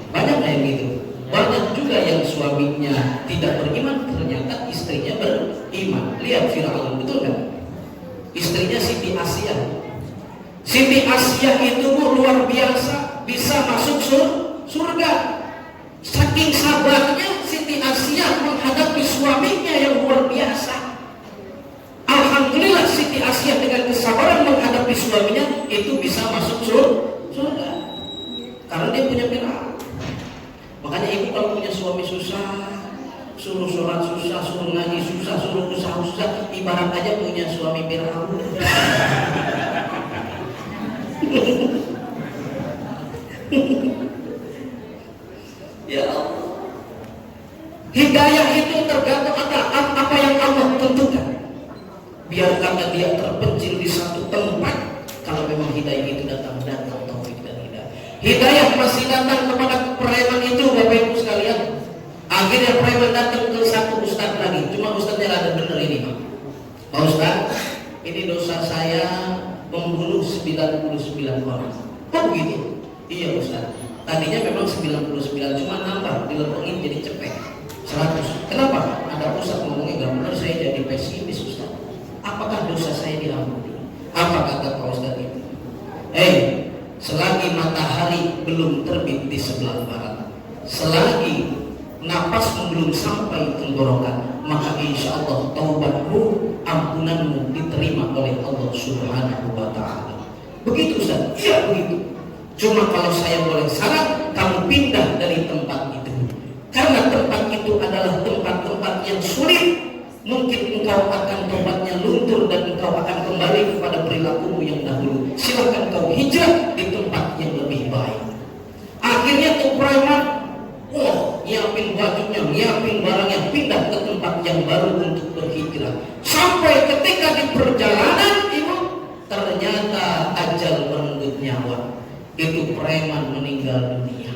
[SPEAKER 1] Banyak yang gitu. Banyak juga yang suaminya tidak beriman, ternyata istrinya beriman. Lihat Firaun, betul kan? Istrinya Siti Asia. Siti Asia itu luar biasa, bisa masuk surga. Saking sabarnya Siti Asia menghadapi suaminya yang luar biasa. Alhamdulillah Siti Asia dengan kesabaran menghadapi suaminya itu bisa masuk surga. Karena dia punya Firaun. Makanya ibu kalau punya suami susah, suruh sholat susah, suruh ngaji susah, suruh usaha susah, ibarat aja punya suami Firaun. Ya Allah, hidayah itu tergantung apa yang Allah tentukan. Biar kata dia terpencil di satu tempat, kalau memang hidayah itu datang taufik dan hidayah. Hidayah masih datang kepada preman itu, Bapak Ibu sekalian. Akhirnya preman datang ke satu ustaz lagi, cuma ustaznya ada benar ini Pak Ustaz, ini dosa saya membunuh 99 orang. Kok begitu? Iya Ustaz, tadinya memang 99, cuma nambah, dilepengin jadi cepet 100. Kenapa? Ada Ustaz ngomongnya gak benar, saya jadi pesimis Ustaz. Apakah dosa saya diampuni? Apa kata Pak Ustaz itu? Selagi matahari belum terbit di sebelah barat, selagi napas belum sampai tenggorokan, maka insya Allah taubatmu, ampunanmu diterima oleh Allah Subhanahu wa Ta'ala. Begitu Ustaz? Iya begitu. Cuma kalau saya boleh saran, kamu pindah dari tempat itu, karena tempat itu adalah tempat-tempat yang sulit. Mungkin engkau akan tobatnya luntur dan engkau akan kembali kepada perilakumu yang dahulu. Silakan kau hijrah di tempat yang lebih baik. Akhirnya tuh preman, nyiapin bajunya, nyiapin barangnya, pindah ke tempat yang baru untuk berhijrah. Sampai ketika di perjalanan itu ternyata ajal merenggut nyawa. Itu preman meninggal dunia.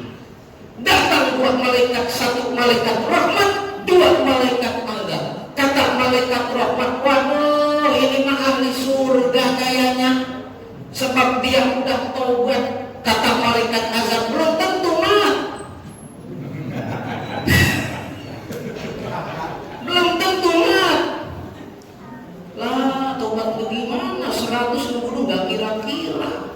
[SPEAKER 1] Datang dua malaikat, satu malaikat rahmat, dua malaikat azab. Kata malaikat rahmat, waduh ini mah ahli surga kayaknya, sebab dia udah taubat. Kata malaikat azab, belum tentu mah. Belum tentu mah. Lah taubat bagaimana? 100 dulu gak kira-kira.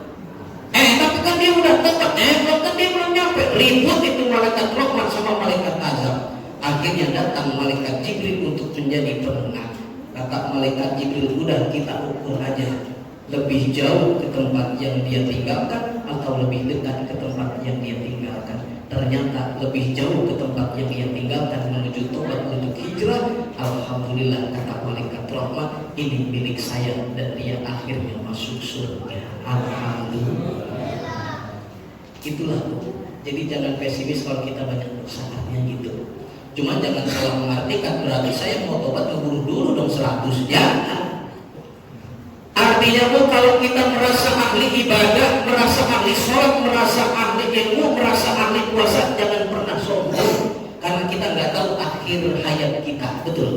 [SPEAKER 1] Tapi kan dia udah tobat, kan dia belum nyampe. Ribut itu malaikat rahmat sama malaikat azab. Akhirnya datang malaikat Jibril untuk menjadi penengah. Kata malaikat Jibril, udah kita ukur aja, lebih jauh ke tempat yang dia tinggalkan atau lebih dekat ke tempat yang dia tinggalkan. Ternyata lebih jauh ke tempat yang dia tinggalkan, menuju tobat, untuk hijrah. Alhamdulillah, kata malaikat rahmat, ini milik saya dan dia akhirnya masuk surga. Alhamdulillah. Itulah Jadi jangan pesimis kalau kita banyak dosaannya gitu. Cuma jangan salah mengartikan berarti saya mau tobat ngeburu dulu dong 100. Jangan. Artinya bu, kalau kita merasa ahli ibadah, merasa ahli sholat, merasa ahli ilmu, merasa ahli puasa, jangan pernah sombong. Karena kita nggak tahu akhir hayat kita. Betul?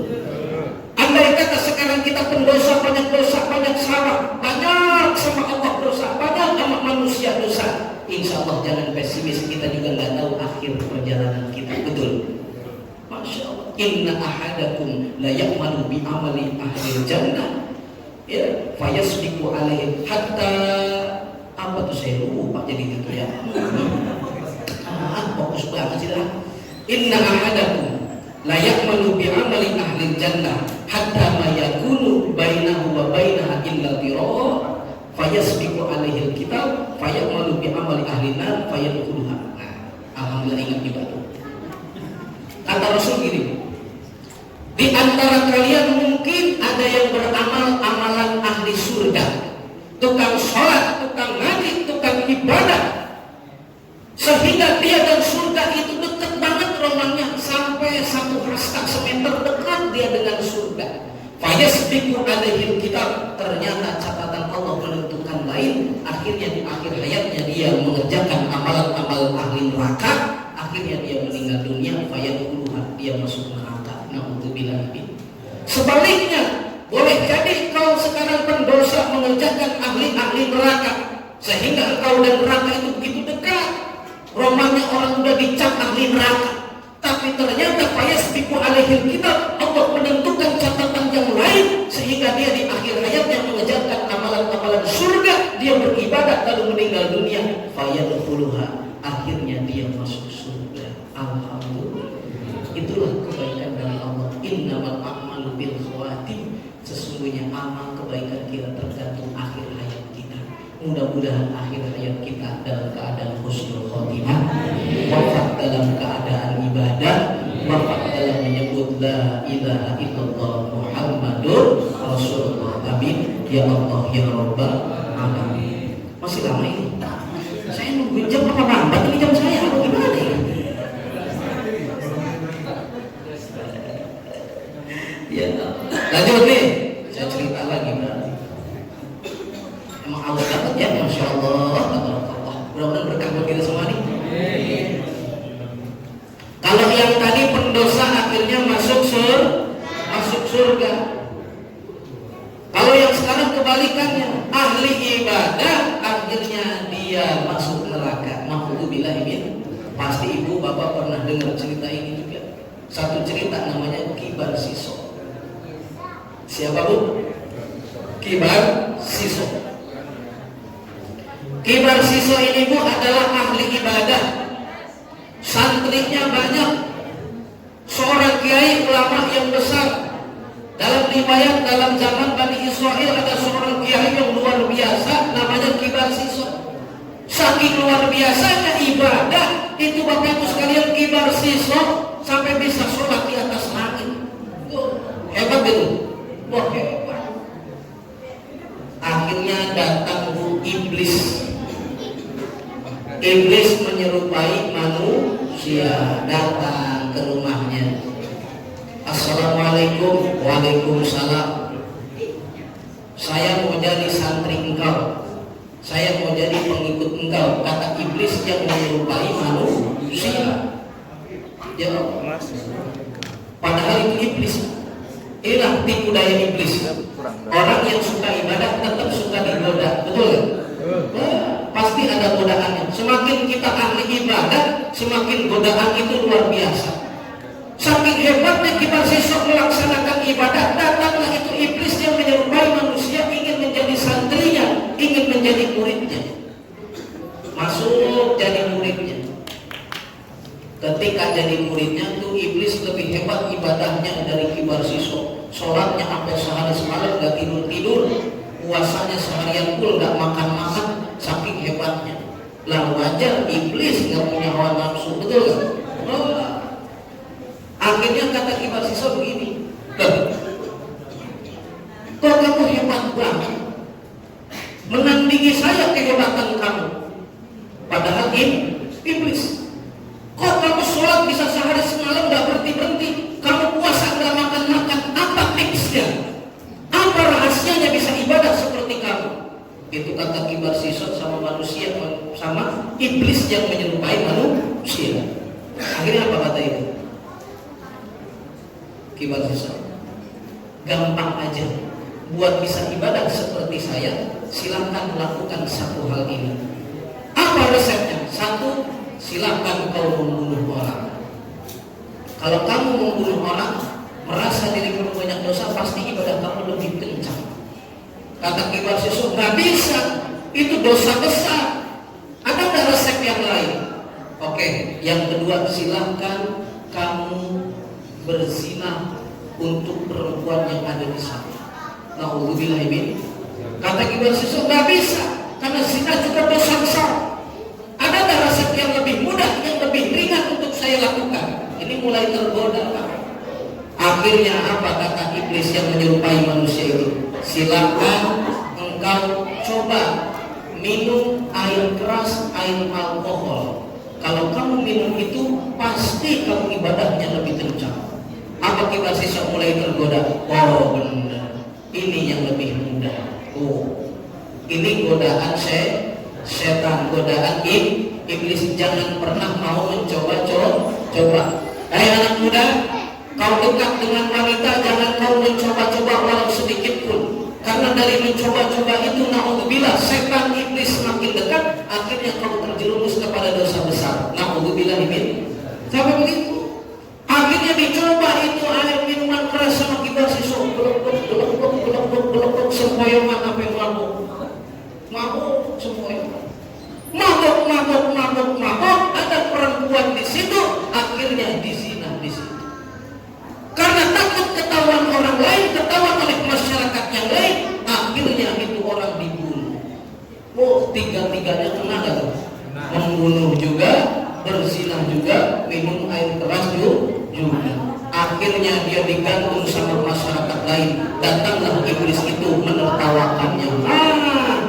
[SPEAKER 1] Andai kata sekarang kita pendosa, banyak salah, banyak sama Allah dosa, banyak sama manusia dosa, insya Allah jangan pesimis, kita juga nggak tahu akhir perjalanan kita. Betul? Masya Allah. Inna ahadakum la ya'malu bi amali ahli jannah, ya, fayasbiqu alaihim hatta apa tuh saya lupa jadi gitu ya. Fokus banget sih lah. Inna ahadakum la ya'malu bi amali ahli jannah hatta ma yakunu bainahu wa bainaha illa dhira' fayasbiqu alaihi alkitab fayamalu bi amali ahli nar fayadkhuluha. Nah, alhamdulillah ingat ibadah. Kata Rasul gini, di antara kalian mungkin ada yang beramal amalan ahli surga, tukang sholat, tukang ngaji, tukang ibadah, sehingga dia dan surga itu dekat banget romanya, sampai 1 hasta semeter dekat dia dengan surga. Fayasbiqu alaihil kitab, ternyata catatan Allah menentukan lain. Akhirnya di akhir hayatnya dia mengerjakan amalan-amalan ahli neraka. Akhirnya dia meninggal dunia. Fayadkhuluha, dia masuk neraka. Na'udzubillah. Sebaliknya, boleh jadi kau sekarang pendosa mengerjakan ahli-ahli neraka, sehingga engkau dan neraka itu begitu dekat. Romanya orang udah dicap ahli neraka, tapi ternyata fayasbiqu alaihil kitab, Allah menentukan catatan yang lain, sehingga dia di akhir hayatnya mengerjakan amalan-amalan surga, dia beribadah lalu meninggal dunia. Fayadkhuluha, akhirnya dia masuk surga. Alhamdulillah. Itulah kebaikan dari Allah. Innamal a'malu bil khawatim, sesungguhnya amal kebaikan kita tergantung akhir hayat kita. Mudah-mudahan akhir hayat kita dalam keadaan husnul khotimah, wafat dalam keadaan ibadah, wafat dalam menyebut la ilaha illallah Muhammadur Rasulullah. Amin. Ya Allah ya Rabbal alamin. Masih lama ini? Saya nungguin jam apa lambat ini jam saya atau gimana ya? Ya, lanjut nih. Saya cerita lagi berarti. Emang Allah dapat ya, masya Allah. Mudah-mudahan berkah buat kita semua nih. Kalau yang tadi pendosa akhirnya masuk surga. Kalau yang sekarang kebalikannya, ahli ibadah akhirnya dia masuk neraka. Na'udzubillah. Pasti ibu bapak pernah dengar cerita ini juga. Satu cerita namanya Kibar Siso. Siapa bu? Kibar Siso. Kibar Siso ini bu adalah ahli ibadah, santrinya banyak, seorang kiai ulama yang besar. Dalam riwayat dalam zaman Bani Israel ada seorang kiai yang luar biasa, namanya Kibar Siso. Saking luar biasanya ibadah itu bapak ibu sekalian, Kibar Siso sampai bisa sholat di atas langit. Hebat itu. Wah hebat. Akhirnya datang iblis. Iblis menyerupai manusia, datang ke rumahnya. Assalamualaikum. Waalaikumsalam. Saya mau jadi santri engkau, saya mau jadi pengikut engkau, kata iblis yang menyerupai manusia. Ya, padahal itu iblis. Inilah tipu daya iblis. Orang yang suka ibadah tetap suka digoda, betul kan? Pasti ada godaannya. Semakin kita ahli ibadah, semakin godaan itu luar biasa. Saking hebatnya kita sesok melaksanakan ibadah, datanglah itu iblis yang menyerupai manusia, ingin menjadi santrinya, ingin menjadi muridnya. Masuk jadi muridnya. Ketika jadi muridnya tuh iblis lebih hebat ibadahnya dari Kibar Siso. Sholatnya sampai sehari semalam gak tidur-tidur, puasanya seharian full gak makan-makan, saking hebatnya. Lah wajar iblis gak punya hawa nafsu, betul kan? Akhirnya kata Kibar Siso begini, kok kamu hebat banget, menandingi saya kehebatan kamu. Padahal iblis. Kibar siswa, gampang aja. Buat bisa ibadah seperti saya, silakan lakukan satu hal ini. Apa resepnya? Satu, silakan kau membunuh orang. Kalau kamu membunuh orang, merasa diri kamu banyak dosa, pasti ibadah kamu lebih kencang. Kata kibar siswa, nggak bisa, itu dosa besar. Ada nggak resep yang lain? Oke, yang kedua, silakan kamu berzina untuk perempuan yang ada di sana. Nauzubillah min. Kata kibar siswa, nggak bisa, karena zina juga dosa besar. Ada nggak resep yang lebih mudah, yang lebih ringan untuk saya lakukan? Ini mulai tergoda, Pak. Akhirnya apa kata iblis yang menyerupai manusia itu? Silakan engkau coba minum air keras, air alkohol. Kalau kamu minum itu, pasti kamu ibadahnya lebih kencang. Apa kita sisa mulai tergoda? Oh benar, ini yang lebih mudah. Oh, ini godaan setan, godaan iblis. Jangan pernah mau mencoba-coba. Hai anak muda, kau dekat dengan wanita, jangan kau mencoba-coba walau sedikit pun. Karena dari mencoba-coba itu, naudzubillah, setan iblis semakin dekat, akhirnya kau terjerumus kepada dosa besar. Naudzubillah min. Sampai begitu. Akhirnya dicoba itu air minuman keras sama kibar siswa, belok sempoyongan sampai mabuk sempoyongan. Mabuk, ada perempuan di situ, akhirnya dizina di situ. Karena takut ketahuan orang lain, ketahuan oleh masyarakat yang lain, akhirnya itu orang dibunuh. Oh, tiga-tiganya kena gak tuh? Membunuh juga, berzina juga, minum air keras juga. Akhirnya dia digantung sama masyarakat lain. Datanglah iblis itu menertawakannya.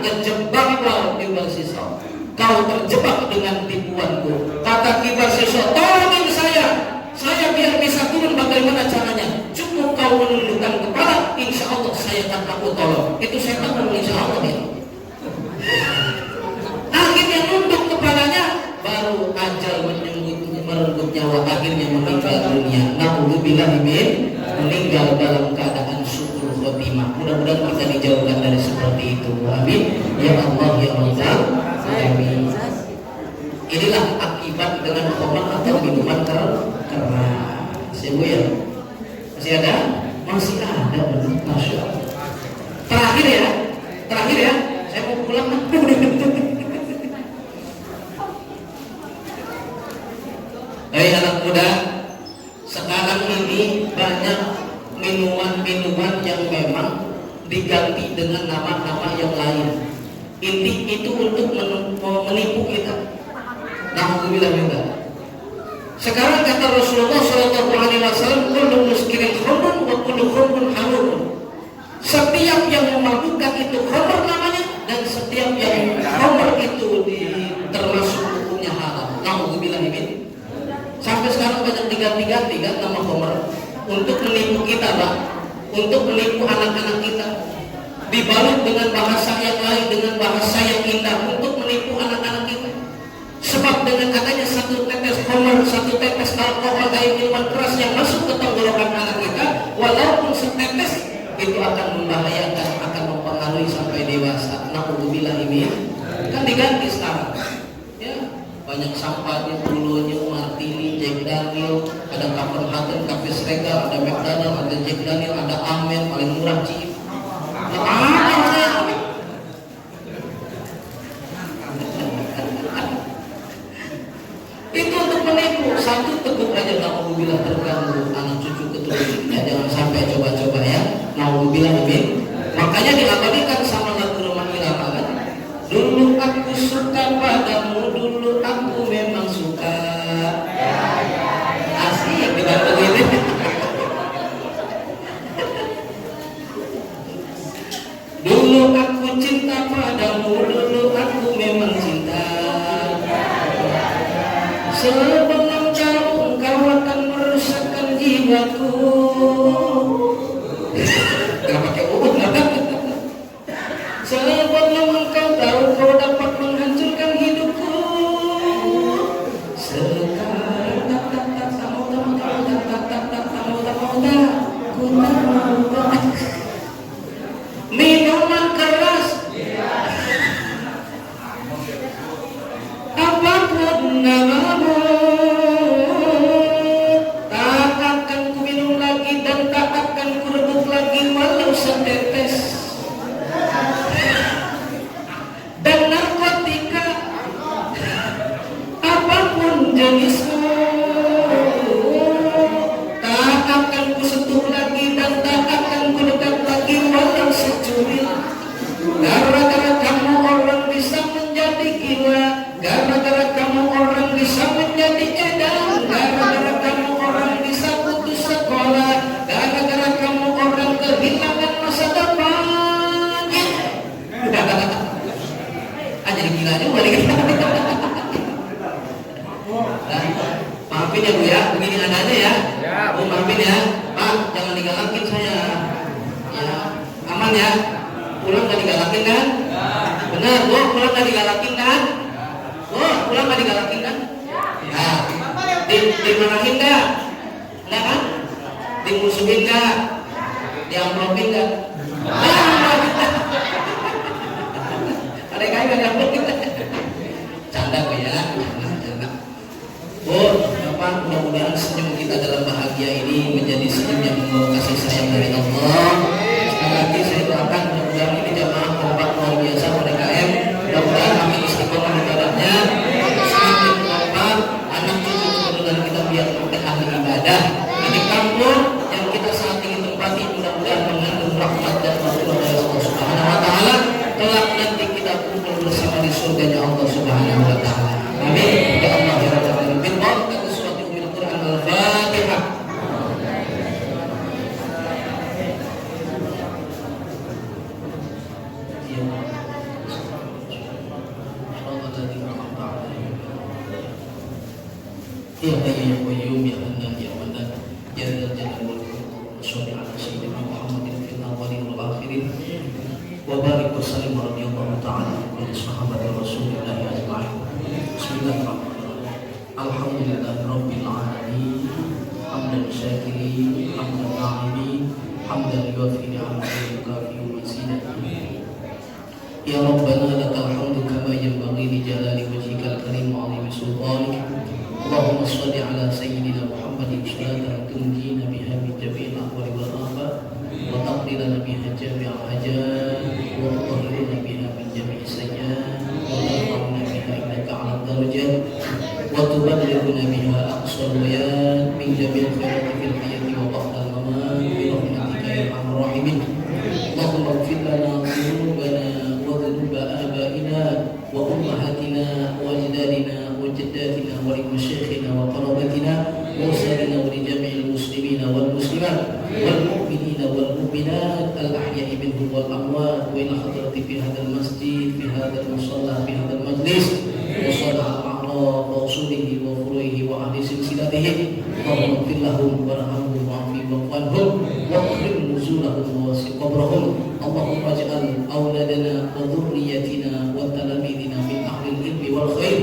[SPEAKER 1] Terjebak kau kibar siswa. Kau terjebak dengan tipuanku. Kata kibar siswa, tolongin saya biar bisa turun. Bagaimana caranya? Cukup kau menundukkan kepala, insya Allah saya akan aku tolong. Itu saya tahu insya Allah ya. Akhirnya nunduk kepalanya, baru ajal merenggut nyawa, akhirnya meninggal dunia. Naudzubillah min, meninggal dalam keadaan syukur khotimah. Mudah-mudahan kita dijauhkan dari seperti itu. Amin. Ya Allah ya Allah. Amin. Inilah akibat dengan khamar atau minuman keras. Ibu ya, masih ada? Masih ada, masya Allah. Terakhir ya, saya mau pulang. Hai anak muda, sekarang ini banyak minuman-minuman yang memang diganti dengan nama-nama yang lain. Inti itu untuk menipu kita. Alhamdulillah juga. Sekarang kata Rasulullah SAW, kullu muskirin khamrun wa kullu khamrun halal. Setiap yang memabukkan itu khamr namanya, dan setiap yang khamr itu termasuk hukumnya halal. Alhamdulillah ini. Sampai sekarang banyak diganti-ganti kan nama khamr untuk menipu kita, Pak. Untuk menipu anak-anak kita. Dibalut dengan bahasa yang lain, dengan bahasa yang indah, untuk menipu anak-anak kita. Sebab dengan adanya satu tetes khamr, satu tetes alkohol, air minuman keras yang masuk ke tenggorokan anak kita, walaupun setetes, itu akan membahayakan, akan mempengaruhi sampai dewasa. Naudzubillah min. Kan diganti sekarang. Ya, banyak sampahnya, dulunya Martini, Jack Daniel, ada Copenhagen, Cafe Regal, ada McDonald, ada Jack Daniel, ada Amer, paling murah Cip. Itu untuk menipu. Satu teguk aja, naudzubillah, terganggu anak cucu keturunannya. Jangan sampai coba-coba ya. Naudzubillah min. Makanya diabadikan sama lagu Roma Irama kan. Dulu aku suka padamu, dulu aku memang suka. Asik dengan begini. Dulu aku cinta padamu, dulu aku memang cinta. Sebelum jauh engkau akan merusakkan jiwaku. Gak pakai ubud, gak. Sebelum engkau tahu kau dapat menghancurkan hidupku. Sekarang tak mau. Dimusuhin nggak? Diamplopin nggak? Ada kayak nggak diamplopin? Canda kok ya, canda. Bapak, mudah-mudahan senyum kita dalam bahagia ini menjadi senyum yang membawa kasih sayang dari Allah. Sekali lagi saya doakan mudah-mudahan ini jamaah kompak luar biasa PDKM. Mudah-mudahan kami istiqomah ibadahnya, semakin kompak, anak cucu keturunan kita biar makin ahli ibadah. Di kampung yang kita saat ini tempati mudah-mudahan mengandung rahmat dan maghfirah dari Allah Subhanahu wa taala. Kelak nanti kita kumpul bersama di surganya Allah Subhanahu wa taala. Amin. Ya Allah ya Rabbal alamin. Barakatuh surat Ummul Quran Al-Fatihah. Ya Hayyu ya Qayyum ya Hannan ya Mannan ya Dzal Jalali wal Ikram. Shalli ala sayyidina Muhammadin fil awwalin wal akhirin. Wa barik wa sallim radhiyallahu ta'ala an sahabati Rasulillah ajma'in. Bismillahirrahmanirrahim. Alhamdulillahi rabbil alamin. Hamdan syakirin, hamdan na'imin, hamdan yuwafi ni'amahu wa yukafi mazidah. Ya Rabbana lakal hamdu kama yanbaghi li jalali wajhikal karim wa 'azimi sultanik. Allahumma shalli ala sayyidina Muhammadin salatan tunjina biha min jami'il ahwali wal afat wa taqdilana biha jami'al hajat wa tutahhiruna biha min jami'is sayyi'at wa tarfa'una biha innaka 'alal darajat wa tuballighuna biha aqsal ghayat min jami'il khairati fil hayati wa ba'dal mamat bi rahmatika ya arhamar rahimin. Allahumma ighfir lana dhunubana wa dhunuba abaina wa ummahatina wa ajdadina وجداتنا ولمشايخنا وقرابتنا وأسرنا ولجميع المسلمين والمسلمات والمؤمنين والمؤمنات الأحياء منهم والأموات وإلى حضرة في هذا المسجد في هذا المصلى في هذا المجلس وصلى على الأعراف ورسوله وفروعه وأهل سلسلته. اللهم اغفر لهم وارحمهم وعافهم واعف عنهم واكرم نزولهم ووسع قبرهم. اللهم اجعل أولادنا وذريتنا وتلاميذنا من أهل العلم والخير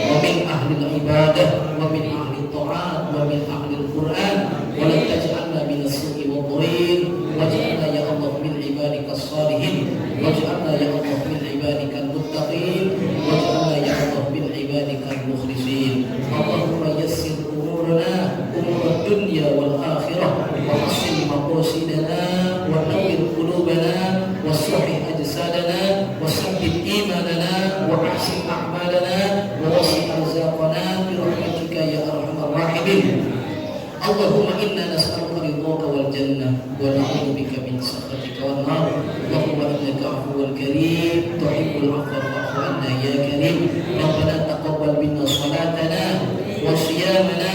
[SPEAKER 1] ومن أهل العبادة ومن أهل الطاعات ومن أهل القرآن ولا تجعلنا من السوء والضرير واجعلنا يا الله من عبادك الصالحين واجعلنا يا الله من عبادك المتقين واجعلنا يا الله من عبادك المخلصين. اللهم يسر أمورنا أمور الدنيا والآخرة وحسن مقاصدنا ونور قلوبنا وصحح أجسادنا وثبت إيماننا وأحسن أعمالنا ووسع أرزاقنا برحمتك يا أرحم الراحمين. اللهم إنا نسألك رضاك والجنة ونعوذ بك من سخطك والنار. اللهم إنك عفو كريم تحب العفو فاعف عنا يا كريم. ربنا تقبل منا صلاتنا وصيامنا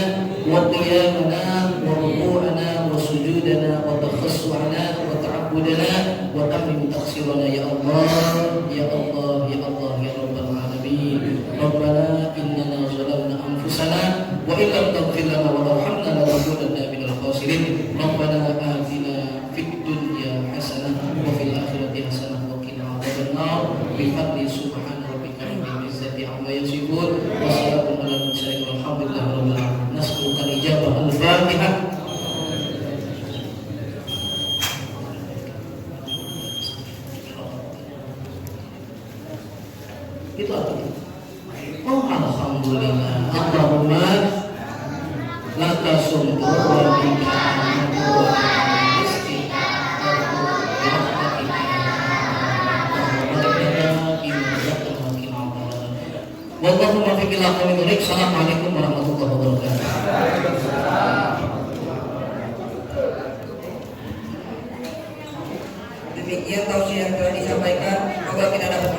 [SPEAKER 1] وقيامنا وركوعنا وسجودنا وتخشعنا وتعبدنا وتمم تقصيرنا يا الله يا الله يا الله يا رب العالمين. ربنا إننا ظلمنا أنفسنا وإن لم تغفر لنا وترحمنا لنكونن من الخاسرين. ربنا آتنا في الدنيا حسنة وفي الآخرة حسنة وقنا عذاب النار بفضل سبحان ربك رب العزة عما يصفون وسلام على المرسلين والحمد لله رب العالمين. نسألك الإجابة. الفاتحة. Itu apa? Oh alhamdulillah. Allahumma laka sumtu wa bika amdu wa Wallahumma fiqil aqwami dhurik. Assalamualaikum warahmatullahi wabarakatuh. Demikian tausiah yang telah disampaikan. Semoga kita dapat